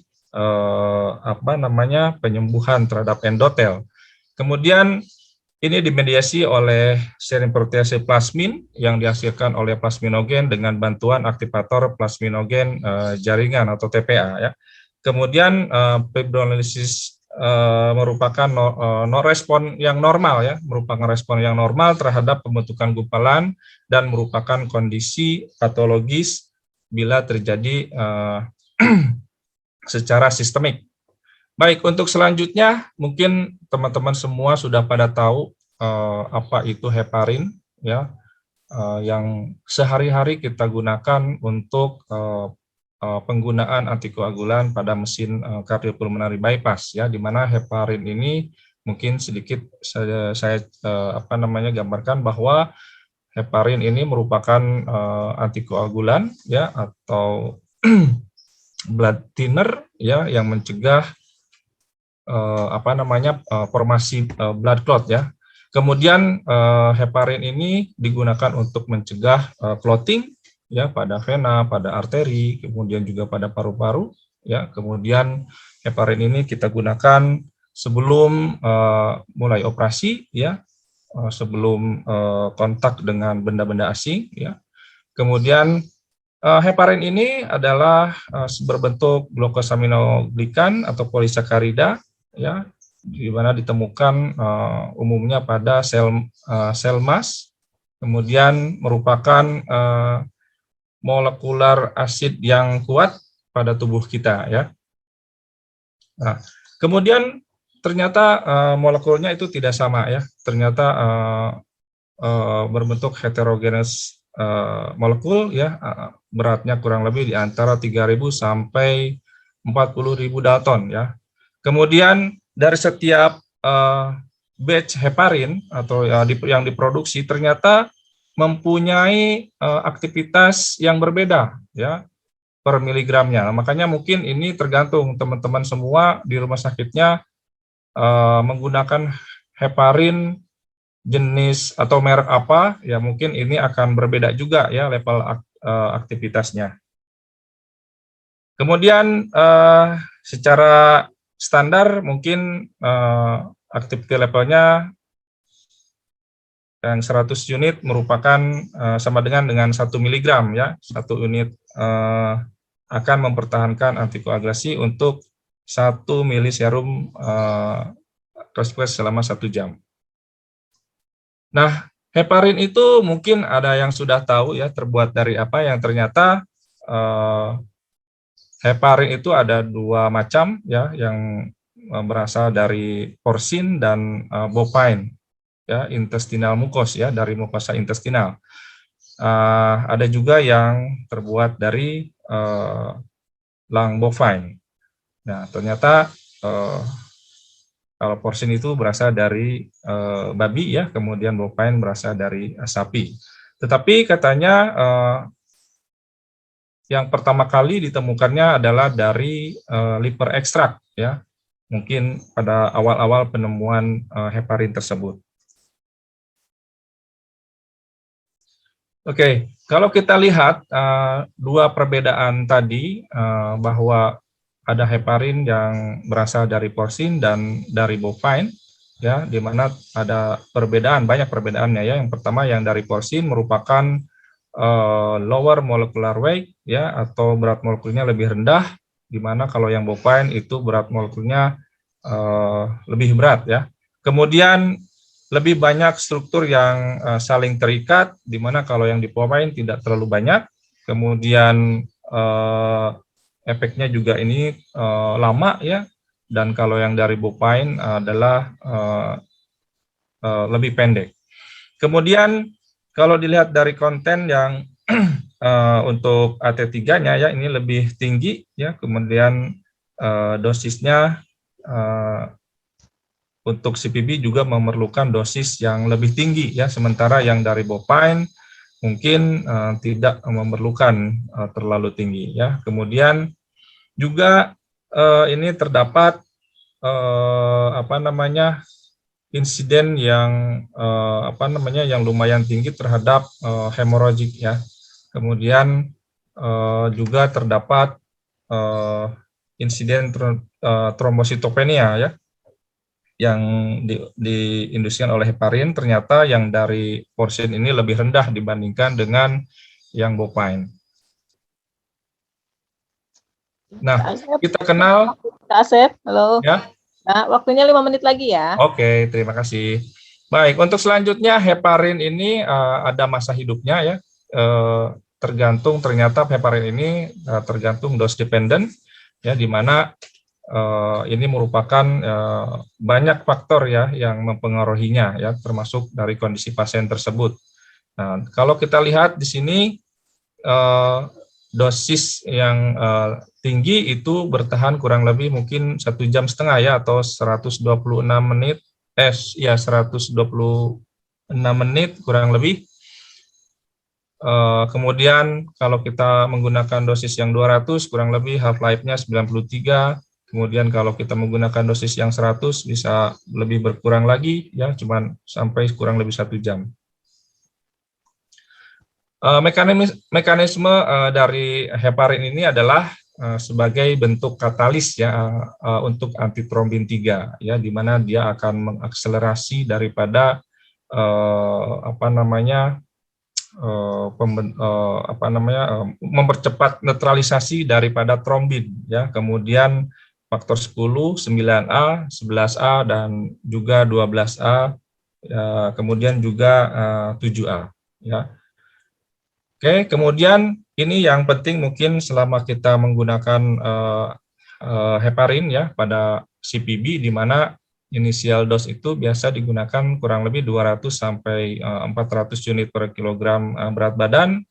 penyembuhan terhadap endotel. Kemudian ini dimediasi oleh serin protease plasmin yang dihasilkan oleh plasminogen dengan bantuan aktivator plasminogen jaringan atau TPA, ya. Kemudian fibrinolysis merupakan respon yang normal, ya, merupakan respon yang normal terhadap pembentukan gumpalan dan merupakan kondisi patologis bila terjadi secara sistemik. Baik, untuk selanjutnya mungkin teman-teman semua sudah pada tahu apa itu heparin, ya, yang sehari-hari kita gunakan untuk penggunaan antikoagulan pada mesin kardiopulmonary bypass, ya, di mana heparin ini mungkin sedikit saya gambarkan bahwa heparin ini merupakan antikoagulan, ya, atau blood thinner, ya, yang mencegah formasi blood clot, ya. Kemudian heparin ini digunakan untuk mencegah clotting, ya, pada vena, pada arteri, kemudian juga pada paru-paru, ya. Kemudian heparin ini kita gunakan sebelum mulai operasi, ya, sebelum kontak dengan benda-benda asing, ya. Kemudian heparin ini adalah berbentuk glukosaminoglikan atau polisakarida, ya, di mana ditemukan umumnya pada sel mas, kemudian merupakan molekular asid yang kuat pada tubuh kita, ya. Nah, kemudian ternyata molekulnya itu tidak sama, ya, ternyata berbentuk heterogenes molekul, ya, beratnya kurang lebih di antara 3.000 sampai 40.000 Dalton, ya. Kemudian dari setiap batch heparin atau yang diproduksi ternyata mempunyai aktivitas yang berbeda, ya, per miligramnya. Nah, makanya mungkin ini tergantung teman-teman semua di rumah sakitnya menggunakan heparin jenis atau merek apa, ya, mungkin ini akan berbeda juga, ya, level aktivitasnya. Kemudian secara standar mungkin activity levelnya yang 100 unit merupakan sama dengan 1 mg, ya. 1 unit akan mempertahankan antikoagulasi untuk 1 miliserum selama 1 jam. Nah, heparin itu mungkin ada yang sudah tahu, ya, terbuat dari apa, yang ternyata heparin itu ada 2 macam, ya, yang berasal dari porsin dan bovine, ya, intestinal mucus, ya, dari mukosa intestinal. Ada juga yang terbuat dari lung bovine. Nah, ternyata kalau porsin itu berasal dari babi, ya, kemudian bovine berasal dari sapi. Tetapi katanya yang pertama kali ditemukannya adalah dari liver extract, ya, mungkin pada awal-awal penemuan heparin tersebut. Oke, kalau kita lihat 2 perbedaan tadi, bahwa ada heparin yang berasal dari porsin dan dari bovine, ya, di mana ada perbedaan, banyak perbedaannya, ya. Yang pertama yang dari porsin merupakan lower molecular weight, ya, atau berat molekulnya lebih rendah, di mana kalau yang bovine itu berat molekulnya lebih berat, ya. Kemudian lebih banyak struktur yang saling terikat, di mana kalau yang di bovine tidak terlalu banyak. Kemudian efeknya juga ini lama, ya, dan kalau yang dari bovine adalah lebih pendek. Kemudian kalau dilihat dari konten yang untuk AT3-nya, ya, ini lebih tinggi, ya, kemudian dosisnya untuk CPB juga memerlukan dosis yang lebih tinggi, ya, sementara yang dari bovine mungkin tidak memerlukan terlalu tinggi, ya. Kemudian juga ini terdapat insiden yang yang lumayan tinggi terhadap hemorrhagic, ya, kemudian juga terdapat insiden trombositopenia ya, yang diinduksikan oleh heparin, ternyata yang dari porsin ini lebih rendah dibandingkan dengan yang bovine. Nah, kita kenal.
Kak Asep, halo.
Ya.
Nah, waktunya 5 menit lagi ya.
Oke, terima kasih. Baik, untuk selanjutnya heparin ini ada masa hidupnya ya. Tergantung, ternyata heparin ini tergantung dose dependent ya, di mana ini merupakan banyak faktor ya yang mempengaruhinya ya, termasuk dari kondisi pasien tersebut. Nah, kalau kita lihat di sini dosis yang tinggi itu bertahan kurang lebih mungkin 1,5 jam ya, atau 126 menit, 126 menit kurang lebih. Kemudian kalau kita menggunakan dosis yang 200 kurang lebih half life-nya 93. Kemudian kalau kita menggunakan dosis yang 100 bisa lebih berkurang lagi ya, cuman sampai kurang lebih 1 jam. Mekanisme dari heparin ini adalah sebagai bentuk katalis ya untuk antitrombin 3 ya, di mana dia akan mengakselerasi daripada mempercepat netralisasi daripada trombin ya. Kemudian faktor 10, 9A, 11A dan juga 12A, ya, kemudian juga 7A ya. Oke, kemudian ini yang penting mungkin selama kita menggunakan heparin ya pada CPB, di mana initial dose itu biasa digunakan kurang lebih 200 sampai 400 unit per kilogram berat badan.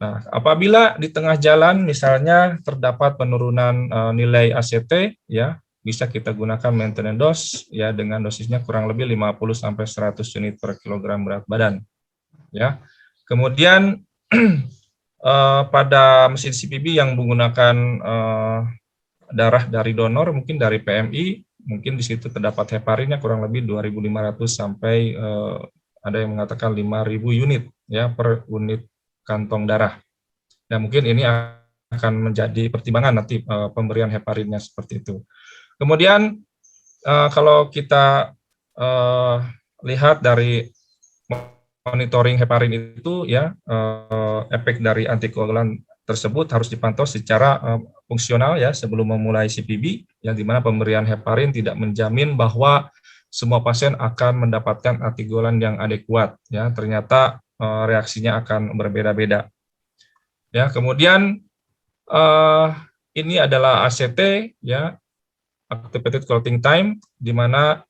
Nah, apabila di tengah jalan misalnya terdapat penurunan nilai ACT ya, bisa kita gunakan maintenance dose ya, dengan dosisnya kurang lebih 50 sampai 100 unit per kilogram berat badan ya. Kemudian pada mesin CPB yang menggunakan darah dari donor, mungkin dari PMI, mungkin di situ terdapat heparinnya kurang lebih 2.500 sampai ada yang mengatakan 5.000 unit ya per unit kantong darah. Ya, mungkin ini akan menjadi pertimbangan nanti pemberian heparinnya seperti itu. Kemudian kalau kita lihat dari monitoring heparin itu ya, efek dari antikoagulan tersebut harus dipantau secara fungsional ya sebelum memulai CPB, yang dimana pemberian heparin tidak menjamin bahwa semua pasien akan mendapatkan antikoagulan yang adekuat ya, ternyata reaksinya akan berbeda-beda ya. Kemudian ini adalah ACT ya, activated clotting time, di mana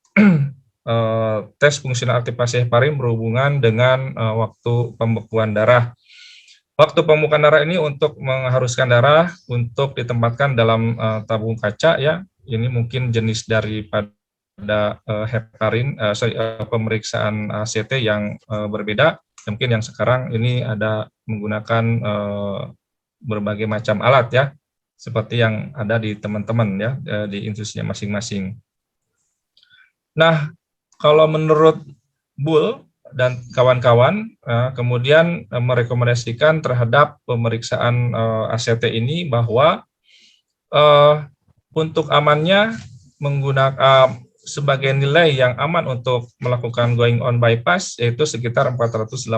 tes fungsional aktivasi heparin berhubungan dengan waktu pembekuan darah. Waktu pembekuan darah ini untuk mengharuskan darah untuk ditempatkan dalam tabung kaca ya. Ini mungkin jenis daripada heparin, pemeriksaan ACT yang berbeda. Mungkin yang sekarang ini ada menggunakan berbagai macam alat ya, seperti yang ada di teman-teman ya, di institusinya masing-masing. Nah, kalau menurut Bull dan kawan-kawan, kemudian merekomendasikan terhadap pemeriksaan ACT ini bahwa untuk amannya menggunakan sebagai nilai yang aman untuk melakukan going on bypass yaitu sekitar 480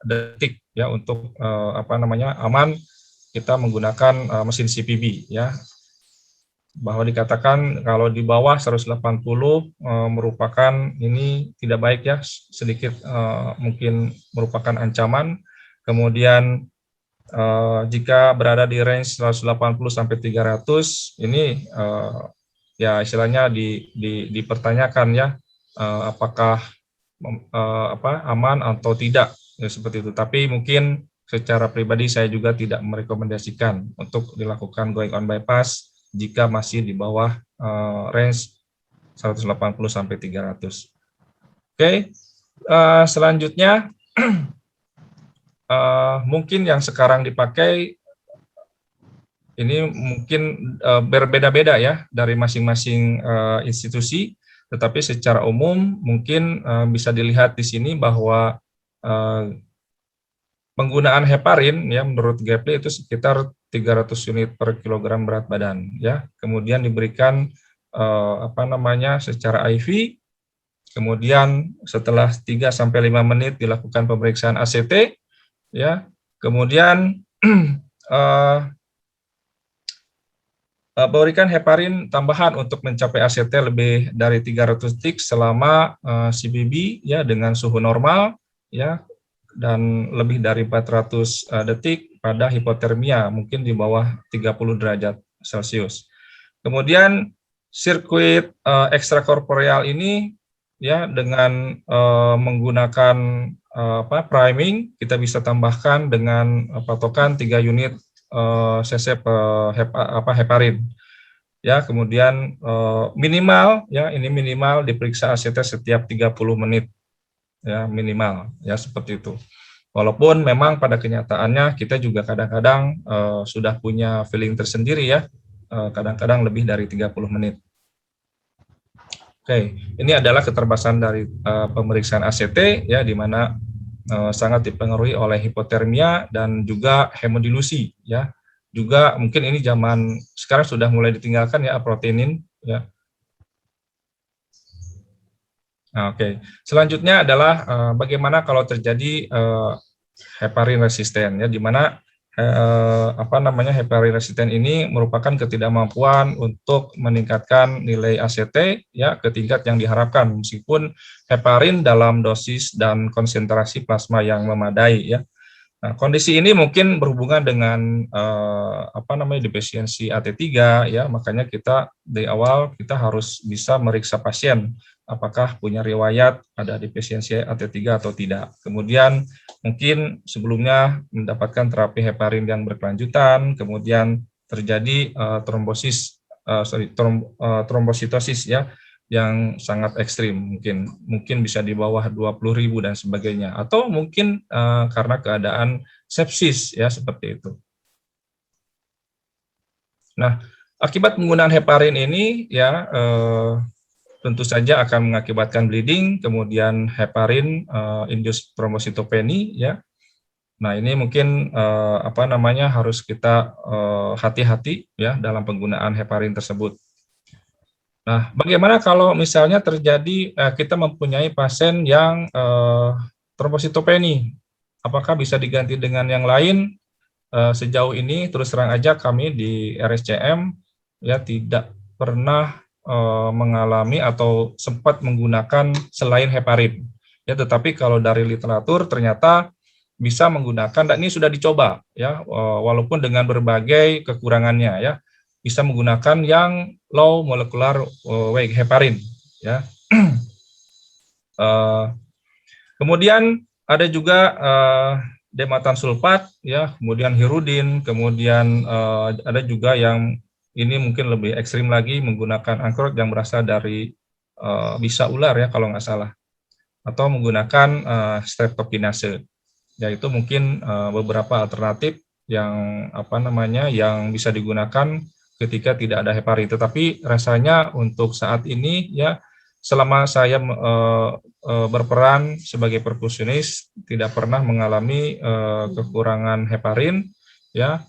detik ya, untuk aman kita menggunakan mesin CPB ya. Bahwa dikatakan kalau di bawah 180 merupakan ini tidak baik ya, sedikit mungkin merupakan ancaman. Kemudian jika berada di range 180 sampai 300 ini ya istilahnya dipertanyakan ya, apakah aman atau tidak ya, seperti itu. Tapi mungkin secara pribadi saya juga tidak merekomendasikan untuk dilakukan going on bypass jika masih di bawah range 180 sampai 300. Oke, selanjutnya mungkin yang sekarang dipakai ini mungkin berbeda-beda ya dari masing-masing institusi, tetapi secara umum mungkin bisa dilihat di sini bahwa penggunaan heparin ya menurut Gepli itu sekitar 300 unit per kilogram berat badan ya. Kemudian diberikan secara IV. Kemudian setelah 3 sampai 5 menit dilakukan pemeriksaan ACT ya. Kemudian berikan heparin tambahan untuk mencapai ACT lebih dari 300 detik selama CBB ya dengan suhu normal ya, dan lebih dari 400 detik pada hipotermia mungkin di bawah 30 derajat Celcius. Kemudian sirkuit ekstrakorporeal ini ya dengan menggunakan priming kita bisa tambahkan dengan patokan 3 unit cc heparin ya. Kemudian minimal ya, ini minimal diperiksa ACT setiap 30 menit ya, minimal ya, seperti itu. Walaupun memang pada kenyataannya kita juga kadang-kadang sudah punya feeling tersendiri ya, kadang-kadang lebih dari 30 menit. Oke, ini adalah keterbatasan dari pemeriksaan ACT ya, di mana sangat dipengaruhi oleh hipotermia dan juga hemodilusi ya. Juga mungkin ini zaman sekarang sudah mulai ditinggalkan ya aproteinin ya. Nah, oke. Selanjutnya adalah bagaimana kalau terjadi heparin resisten ya, di mana heparin resisten ini merupakan ketidakmampuan untuk meningkatkan nilai ACT ya ke tingkat yang diharapkan meskipun heparin dalam dosis dan konsentrasi plasma yang memadai ya. Nah, kondisi ini mungkin berhubungan dengan defisiensi AT3 ya, makanya kita di awal kita harus bisa meriksa pasien apakah punya riwayat ada defisiensi AT3 atau tidak. Kemudian mungkin sebelumnya mendapatkan terapi heparin yang berkelanjutan, kemudian terjadi trombositosis ya yang sangat ekstrim, mungkin bisa di bawah 20.000 dan sebagainya, atau mungkin karena keadaan sepsis ya, seperti itu. Nah, akibat penggunaan heparin ini ya tentu saja akan mengakibatkan bleeding, kemudian heparin induced thrombocytopenia ya. Nah, ini mungkin harus kita hati-hati ya dalam penggunaan heparin tersebut. Nah, bagaimana kalau misalnya terjadi kita mempunyai pasien yang trombositopenia? Apakah bisa diganti dengan yang lain? Sejauh ini terus terang aja kami di RSCM ya tidak pernah mengalami atau sempat menggunakan selain heparin. Ya, tetapi kalau dari literatur ternyata bisa menggunakan, dan ini sudah dicoba ya, walaupun dengan berbagai kekurangannya ya. Bisa menggunakan yang low molecular weight heparin ya. Kemudian ada juga dematan sulfat ya, kemudian hirudin, kemudian ada juga yang ini mungkin lebih ekstrim lagi menggunakan angkrot yang berasal dari bisa ular ya kalau nggak salah, atau menggunakan streptokinase. Yaitu mungkin beberapa alternatif yang yang bisa digunakan ketika tidak ada heparin. Tetapi rasanya untuk saat ini ya, selama saya berperan sebagai perfusionis tidak pernah mengalami kekurangan heparin ya.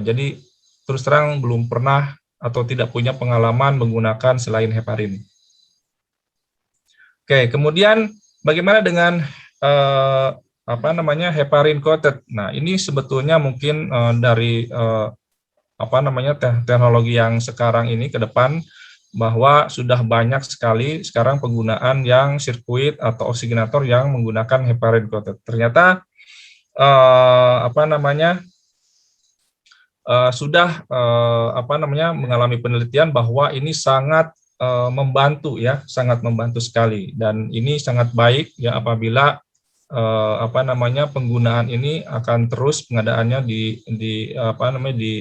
Jadi terus terang belum pernah atau tidak punya pengalaman menggunakan selain heparin. Oke, kemudian bagaimana dengan heparin coated? Nah, ini sebetulnya mungkin dari teknologi yang sekarang ini ke depan, bahwa sudah banyak sekali sekarang penggunaan yang sirkuit atau oksigenator yang menggunakan heparin coated. Ternyata sudah mengalami penelitian bahwa ini sangat membantu ya, sangat membantu sekali, dan ini sangat baik ya apabila penggunaan ini akan terus pengadaannya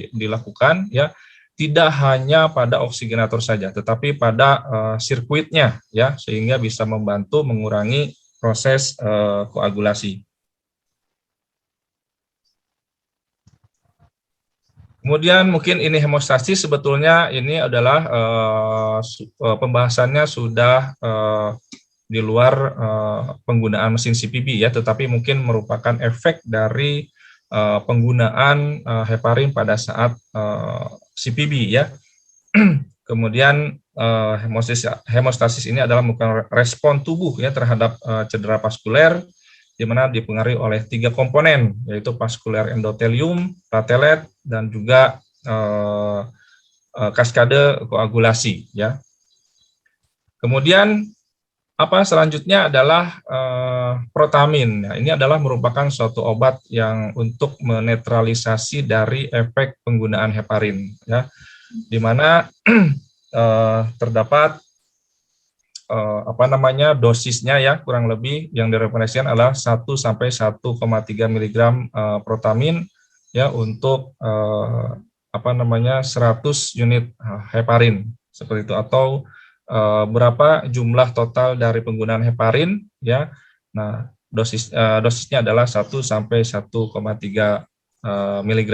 dilakukan ya, tidak hanya pada oksigenator saja tetapi pada sirkuitnya ya, sehingga bisa membantu mengurangi proses koagulasi. Kemudian mungkin ini hemostasis, sebetulnya ini adalah pembahasannya sudah di luar penggunaan mesin CPB ya, tetapi mungkin merupakan efek dari penggunaan heparin pada saat CPB ya. Kemudian hemostasis ini adalah merupakan respon tubuh ya terhadap cedera vaskuler, di mana dipengaruhi oleh 3 komponen, yaitu vaskuler endotelium, platelet, dan juga kaskade koagulasi ya. Kemudian selanjutnya adalah protamin. Nah, ini adalah merupakan suatu obat yang untuk menetralisasi dari efek penggunaan heparin ya, di mana terdapat dosisnya ya kurang lebih yang direkomendasikan adalah 1 sampai 1,3 mg protamin ya untuk 100 unit heparin seperti itu, atau berapa jumlah total dari penggunaan heparin ya. Nah, dosisnya adalah 1 sampai 1,3 mg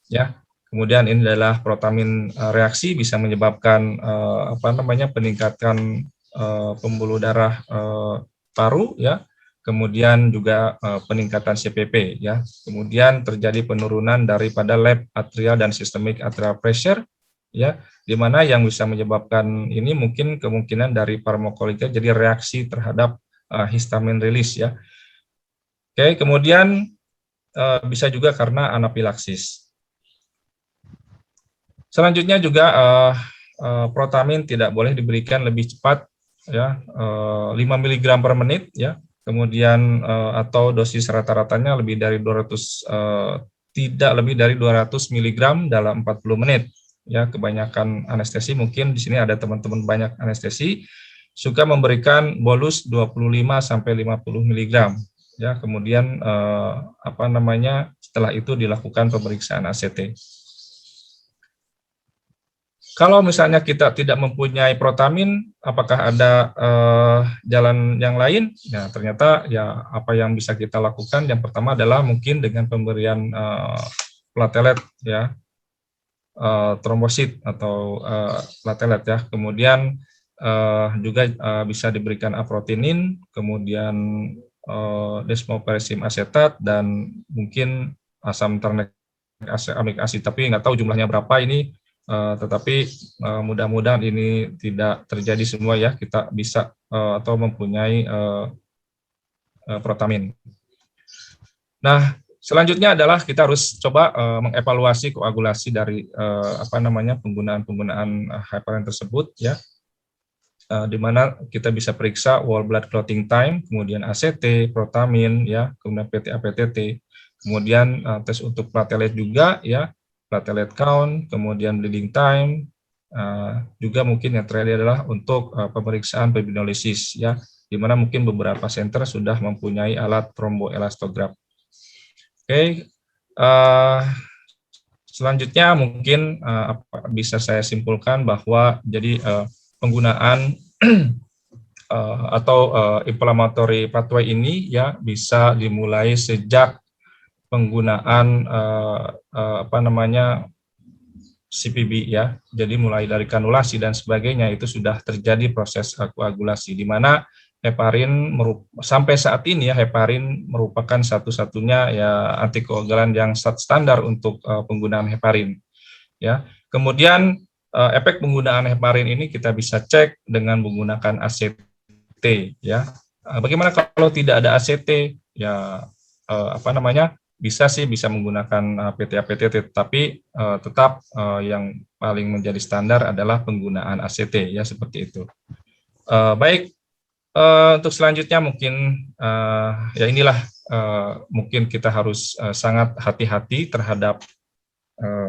ya. Kemudian ini adalah protamin reaksi bisa menyebabkan peningkatan pembuluh darah paru ya. Kemudian juga peningkatan CPP ya. Kemudian terjadi penurunan daripada left atrial dan systemic atrial pressure ya, di mana yang bisa menyebabkan ini mungkin kemungkinan dari farmakologi, jadi reaksi terhadap histamin rilis ya. Oke, kemudian bisa juga karena anafilaksis. Selanjutnya juga protamin tidak boleh diberikan lebih cepat ya, 5 mg per menit ya. Kemudian atau dosis rata-ratanya lebih dari 200 tidak lebih dari 200 mg dalam 40 menit. Ya, kebanyakan anestesi, mungkin di sini ada teman-teman banyak anestesi suka memberikan bolus 25 sampai 50 mg ya. Kemudian setelah itu dilakukan pemeriksaan ACT. Kalau misalnya kita tidak mempunyai protamin, apakah ada jalan yang lain? Ya, ternyata ya apa yang bisa kita lakukan, yang pertama adalah mungkin dengan pemberian platelet ya, trombosit atau platelet ya. Kemudian juga bisa diberikan aprotinin, kemudian desmopressin asetat, dan mungkin asam amik asid, tapi nggak tahu jumlahnya berapa ini. Tetapi mudah-mudahan ini tidak terjadi semua ya, kita bisa atau mempunyai protamin. Nah, selanjutnya adalah kita harus coba mengevaluasi koagulasi dari penggunaan heparin tersebut ya, di mana kita bisa periksa whole blood clotting time, kemudian ACT, protamin ya, kemudian PTA-PTT, kemudian tes untuk platelet juga ya, platelet count, kemudian bleeding time, juga mungkin yang terakhir adalah untuk pemeriksaan fibrinolysis ya, di mana mungkin beberapa center sudah mempunyai alat tromboelastograf. Oke, selanjutnya mungkin bisa saya simpulkan bahwa jadi penggunaan atau inflammatory pathway ini ya bisa dimulai sejak penggunaan CPB ya. Jadi mulai dari kanulasi dan sebagainya itu sudah terjadi proses koagulasi, di mana heparin sampai saat ini ya, heparin merupakan satu-satunya ya antikoagulan yang standar untuk penggunaan heparin ya. Kemudian efek penggunaan heparin ini kita bisa cek dengan menggunakan ACT ya. Bagaimana kalau tidak ada ACT ya, bisa menggunakan PTA-PTT, tapi tetap yang paling menjadi standar adalah penggunaan ACT ya, seperti itu. Baik, untuk selanjutnya mungkin ya inilah mungkin kita harus sangat hati-hati terhadap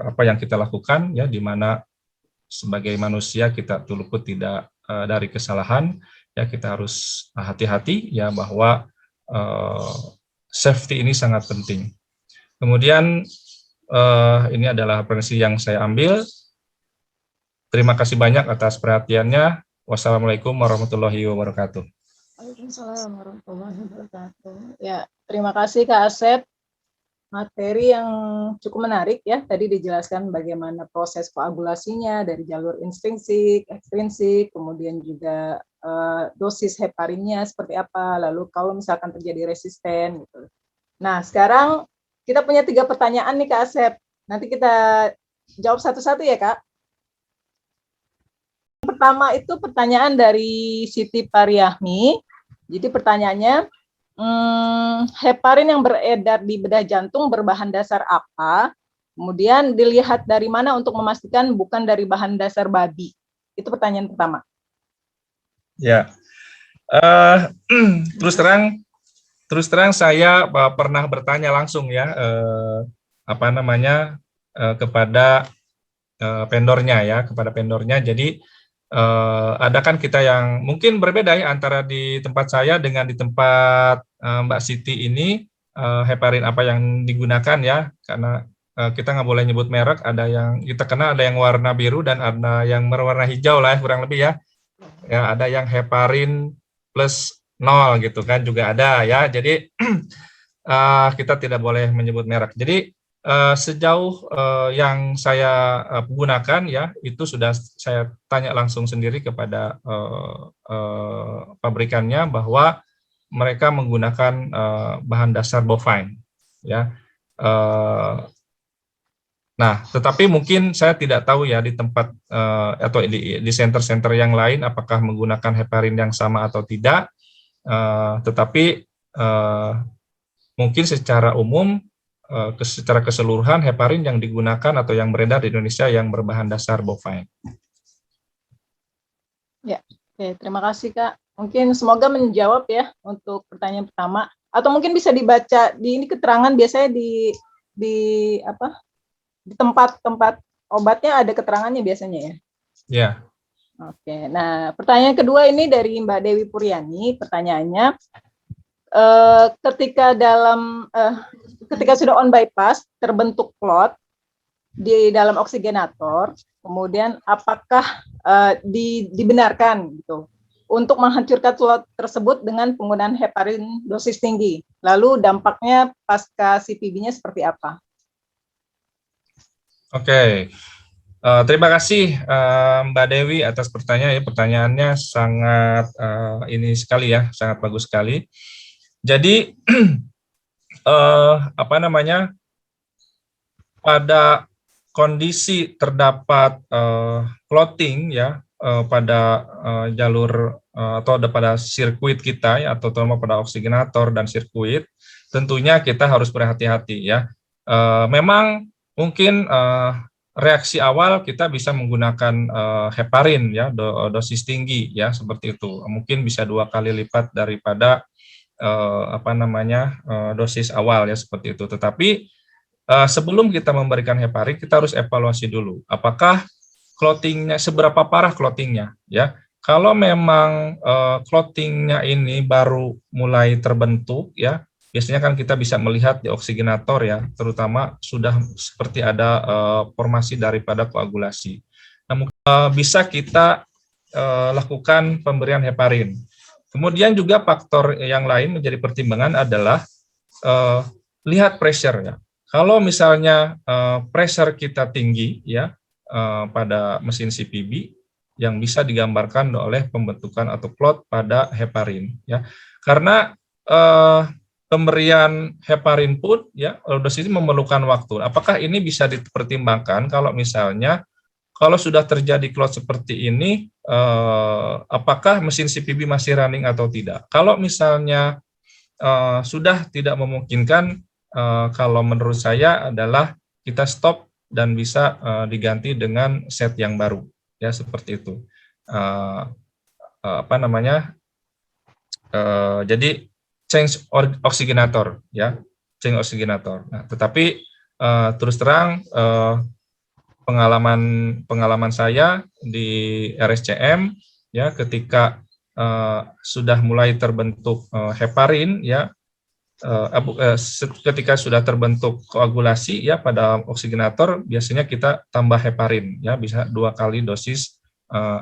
apa yang kita lakukan ya, di mana sebagai manusia kita luput tidak dari kesalahan ya, kita harus hati-hati ya, bahwa safety ini sangat penting. Kemudian ini adalah referensi yang saya ambil. Terima kasih banyak atas perhatiannya. Wassalamualaikum warahmatullahi wabarakatuh.
Waalaikumsalam warahmatullahi wabarakatuh. Ya, terima kasih Kak Asep materi yang cukup menarik ya. Tadi dijelaskan bagaimana proses koagulasinya dari jalur intrinsik, ekstrinsik, kemudian juga dosis heparinnya seperti apa, lalu kalau misalkan terjadi resisten gitu. Nah, sekarang kita punya 3 pertanyaan nih Kak Asep. Nanti kita jawab satu-satu ya Kak. Pertama itu pertanyaan dari Siti Pariyahmi. Jadi pertanyaannya, heparin yang beredar di bedah jantung berbahan dasar apa? Kemudian dilihat dari mana untuk memastikan bukan dari bahan dasar babi? Itu pertanyaan pertama.
Ya, terus terang saya pernah bertanya langsung ya, kepada vendornya. Jadi ada kan kita yang mungkin berbeda ya antara di tempat saya dengan di tempat Mbak Siti ini, heparin apa yang digunakan ya, karena kita nggak boleh nyebut merek, ada yang kita kenal, ada yang warna biru dan ada yang berwarna hijau lah kurang lebih ya. Ya, ada yang heparin plus 0 gitu kan juga ada ya. Jadi kita tidak boleh menyebut merek. Jadi sejauh yang saya gunakan ya, itu sudah saya tanya langsung sendiri kepada pabrikannya bahwa mereka menggunakan bahan dasar bovine ya. Nah, tetapi mungkin saya tidak tahu ya di tempat atau di center-center yang lain apakah menggunakan heparin yang sama atau tidak. Tetapi mungkin secara umum, secara keseluruhan heparin yang digunakan atau yang beredar di Indonesia yang berbahan dasar bovine.
Ya, oke, terima kasih Kak. Mungkin semoga menjawab ya untuk pertanyaan pertama. Atau mungkin bisa dibaca di ini keterangan biasanya di tempat-tempat obatnya ada keterangannya biasanya ya.
Ya.
Oke, nah pertanyaan kedua ini dari Mbak Dewi Puryani. Pertanyaannya, ketika sudah on bypass terbentuk clot di dalam oksigenator, kemudian apakah dibenarkan gitu untuk menghancurkan clot tersebut dengan penggunaan heparin dosis tinggi? Lalu dampaknya pasca CPB-nya seperti apa?
Oke. Terima kasih Mbak Dewi atas pertanyaan ya. Pertanyaannya sangat ini sekali ya, sangat bagus sekali. Jadi pada kondisi terdapat clotting ya pada jalur atau pada sirkuit kita ya, atau terutama pada oksigenator dan sirkuit, tentunya kita harus berhati-hati ya. Memang mungkin reaksi awal kita bisa menggunakan heparin ya, dosis tinggi ya, seperti itu. Mungkin bisa 2 kali lipat daripada dosis awal ya, seperti itu. Tetapi sebelum kita memberikan heparin, kita harus evaluasi dulu apakah clottingnya, seberapa parah clottingnya ya. Kalau memang clottingnya ini baru mulai terbentuk ya, biasanya kan kita bisa melihat di oksigenator ya, terutama sudah seperti ada formasi daripada koagulasi. Nah, bisa kita lakukan pemberian heparin. Kemudian juga faktor yang lain menjadi pertimbangan adalah lihat pressure ya. Kalau misalnya pressure kita tinggi ya pada mesin CPB, yang bisa digambarkan oleh pembentukan atau clot pada heparin ya. Karena pemberian heparin pun ya dosis ini memerlukan waktu. Apakah ini bisa dipertimbangkan kalau misalnya kalau sudah terjadi clot seperti ini, apakah mesin CPB masih running atau tidak? Kalau misalnya sudah tidak memungkinkan, kalau menurut saya adalah kita stop dan bisa diganti dengan set yang baru, ya seperti itu. Jadi change oksigenator, ya change oksigenator. Nah, tetapi terus terang pengalaman saya di RSCM ya, ketika sudah mulai terbentuk heparin ya, ketika sudah terbentuk koagulasi ya pada oksigenator, biasanya kita tambah heparin ya, bisa 2 kali dosis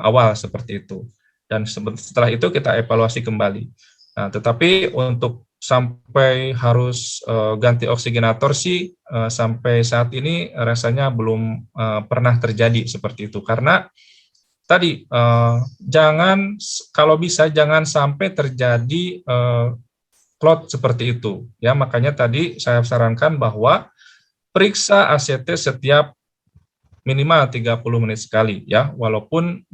awal seperti itu, dan setelah itu kita evaluasi kembali. Nah, tetapi untuk sampai harus ganti oksigenator sih sampai saat ini rasanya belum pernah terjadi seperti itu. Karena tadi kalau bisa jangan sampai terjadi clot seperti itu ya. Makanya tadi saya sarankan bahwa periksa ACT setiap minimal 30 menit sekali ya, walaupun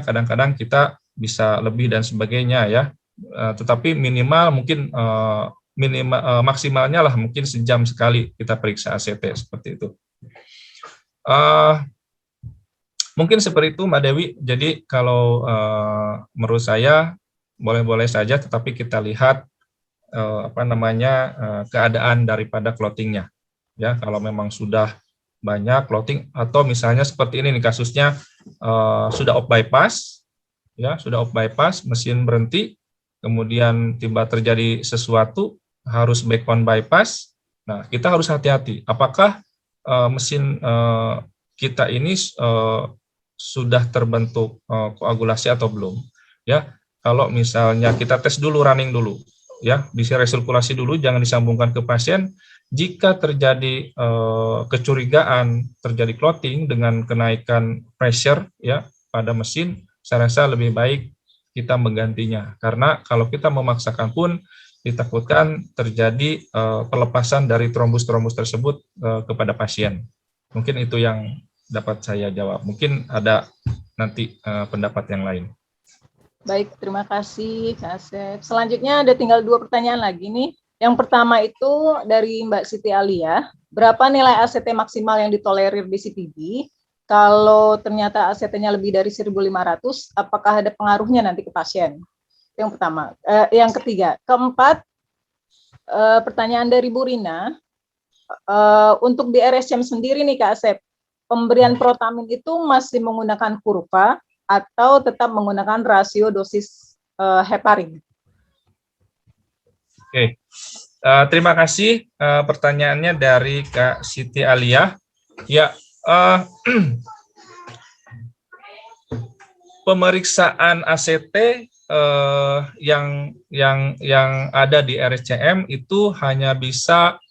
kadang-kadang kita bisa lebih dan sebagainya ya. Tetapi minimal mungkin maksimalnya lah mungkin sejam sekali kita periksa ACT seperti itu. Mungkin seperti itu Mbak Dewi. Jadi kalau menurut saya boleh-boleh saja, tetapi kita lihat keadaan daripada clottingnya. Ya, kalau memang sudah banyak clotting atau misalnya seperti ini nih kasusnya sudah off bypass, ya sudah off bypass, mesin berhenti, kemudian tiba terjadi sesuatu harus back on bypass. Nah, kita harus hati-hati. Apakah mesin kita ini sudah terbentuk koagulasi atau belum? Ya, kalau misalnya kita tes dulu, running dulu, ya, diresirkulasi dulu, jangan disambungkan ke pasien. Jika terjadi kecurigaan terjadi clotting dengan kenaikan pressure ya pada mesin, saya rasa lebih baik kita menggantinya. Karena kalau kita memaksakan pun ditakutkan terjadi pelepasan dari trombus-trombus tersebut kepada pasien. Mungkin itu yang dapat saya jawab. Mungkin ada nanti pendapat yang lain.
Baik, terima kasih Kak Asep. Selanjutnya ada tinggal 2 pertanyaan lagi nih. Yang pertama itu dari Mbak Siti Alia. Berapa nilai ACT maksimal yang ditolerir di CPB? Kalau ternyata ACT-nya lebih dari 1.500, apakah ada pengaruhnya nanti ke pasien? Yang pertama. Yang ketiga. Keempat, pertanyaan dari Bu Rina. Untuk di RSCM sendiri nih Kak Asep, pemberian protamin itu masih menggunakan kurva atau tetap menggunakan rasio dosis heparin?
Oke, terima kasih pertanyaannya dari Kak Siti Alia. Ya, pemeriksaan ACT yang ada di RSCM itu hanya bisa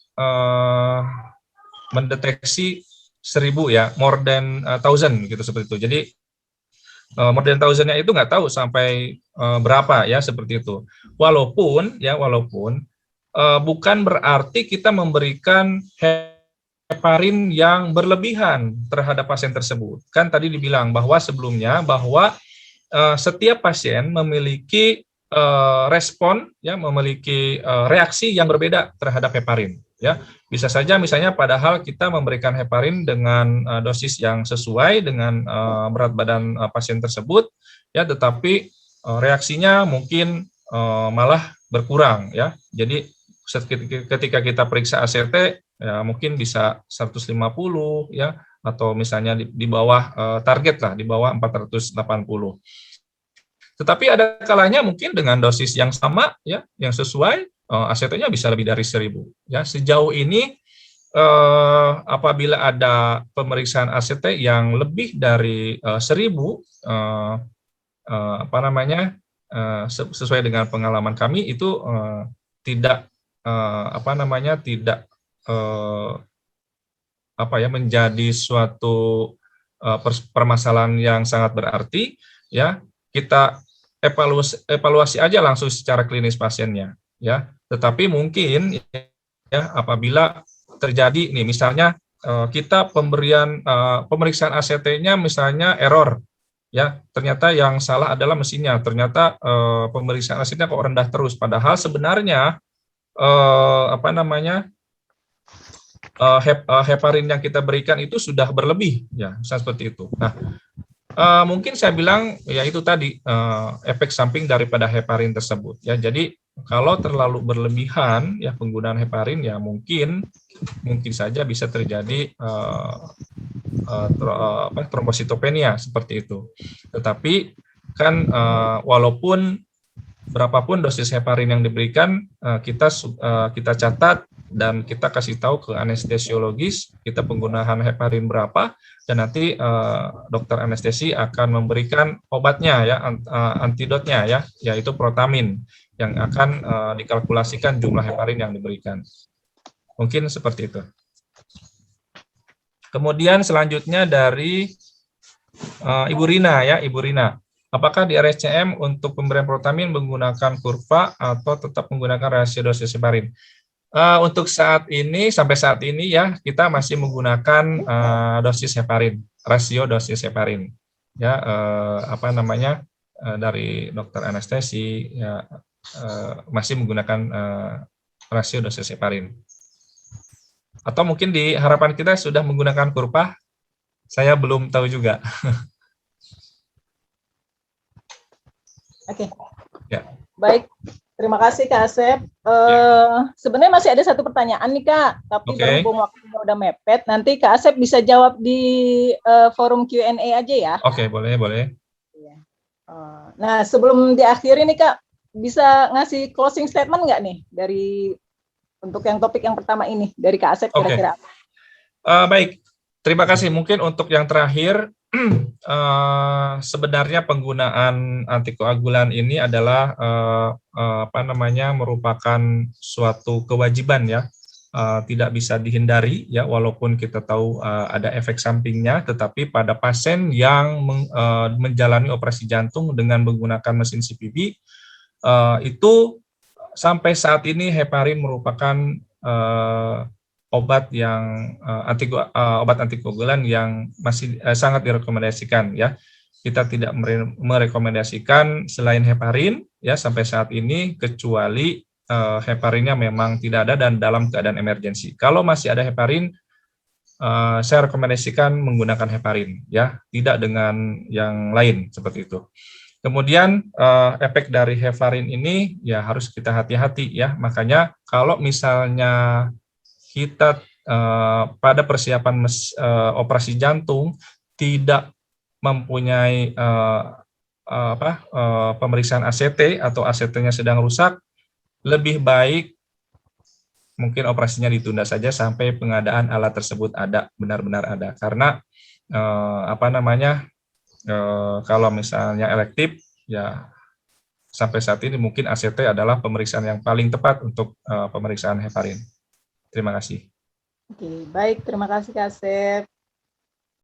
mendeteksi 1.000 ya, more than 1,000 gitu seperti itu. Jadi more than 1,000-nya itu nggak tahu sampai berapa ya seperti itu. Walaupun bukan berarti kita memberikan heparin yang berlebihan terhadap pasien tersebut. Kan tadi dibilang bahwa sebelumnya bahwa setiap pasien memiliki respon ya, memiliki reaksi yang berbeda terhadap heparin ya. Bisa saja misalnya padahal kita memberikan heparin dengan dosis yang sesuai dengan berat badan pasien tersebut ya, tetapi reaksinya mungkin malah berkurang ya. Jadi ketika kita periksa ACT ya mungkin bisa 150 ya, atau misalnya di bawah target lah, di bawah 480. Tetapi ada kalanya mungkin dengan dosis yang sama ya, yang sesuai, ACT-nya bisa lebih dari 1.000 ya. Sejauh ini apabila ada pemeriksaan ACT yang lebih dari 1.000 sesuai dengan pengalaman kami itu tidak menjadi suatu permasalahan yang sangat berarti ya. Kita evaluasi aja langsung secara klinis pasiennya ya. Tetapi mungkin ya apabila terjadi nih misalnya kita pemeriksaan ACT-nya misalnya error ya, ternyata yang salah adalah mesinnya, ternyata pemeriksaan ACT-nya kok rendah terus, padahal sebenarnya heparin yang kita berikan itu sudah berlebih ya, misalnya seperti itu. Nah, mungkin saya bilang ya itu tadi efek samping daripada heparin tersebut ya. Jadi kalau terlalu berlebihan ya penggunaan heparin ya mungkin saja bisa terjadi trombositopenia seperti itu. Tetapi kan walaupun berapapun dosis heparin yang diberikan, kita catat dan kita kasih tahu ke anestesiologis kita penggunaan heparin berapa, dan nanti dokter anestesi akan memberikan obatnya ya, antidotnya ya, yaitu protamin yang akan dikalkulasikan jumlah heparin yang diberikan. Mungkin seperti itu. Kemudian selanjutnya dari Ibu Rina ya, Ibu Rina. Apakah di RSCM untuk pemberian protamin menggunakan kurva atau tetap menggunakan rasio dosis heparin? Untuk saat ini, sampai saat ini ya, kita masih menggunakan dosis heparin, rasio dosis heparin. Ya, dari dokter anestesi ya, masih menggunakan rasio dosis heparin. Atau mungkin di harapan kita sudah menggunakan kurva, saya belum tahu juga.
Oke.
Ya.
Baik, terima kasih Kak Asep. Sebenarnya masih ada satu pertanyaan nih Kak, tapi berhubung waktunya udah mepet, nanti Kak Asep bisa jawab di forum Q&A aja ya.
Oke, boleh.
Nah, sebelum diakhiri nih Kak, bisa ngasih closing statement nggak nih dari untuk yang topik yang pertama ini dari Kak Asep kira-kira?
Baik, terima kasih. Mungkin untuk yang terakhir, sebenarnya penggunaan antikoagulan ini adalah merupakan suatu kewajiban ya, tidak bisa dihindari ya, walaupun kita tahu ada efek sampingnya, tetapi pada pasien yang menjalani operasi jantung dengan menggunakan mesin CPB itu sampai saat ini heparin merupakan obat antikoagulan yang masih sangat direkomendasikan ya. Kita tidak merekomendasikan selain heparin ya sampai saat ini, kecuali heparinnya memang tidak ada dan dalam keadaan emergensi. Kalau masih ada heparin, saya rekomendasikan menggunakan heparin ya, tidak dengan yang lain seperti itu. Kemudian efek dari heparin ini ya harus kita hati-hati ya. Makanya kalau misalnya kita pada persiapan operasi jantung tidak mempunyai pemeriksaan ACT atau ACT-nya sedang rusak, lebih baik mungkin operasinya ditunda saja sampai pengadaan alat tersebut benar-benar ada. Karena kalau misalnya elektif ya sampai saat ini mungkin ACT adalah pemeriksaan yang paling tepat untuk pemeriksaan heparin. Terima kasih.
Oke, baik, terima kasih Kak Asep.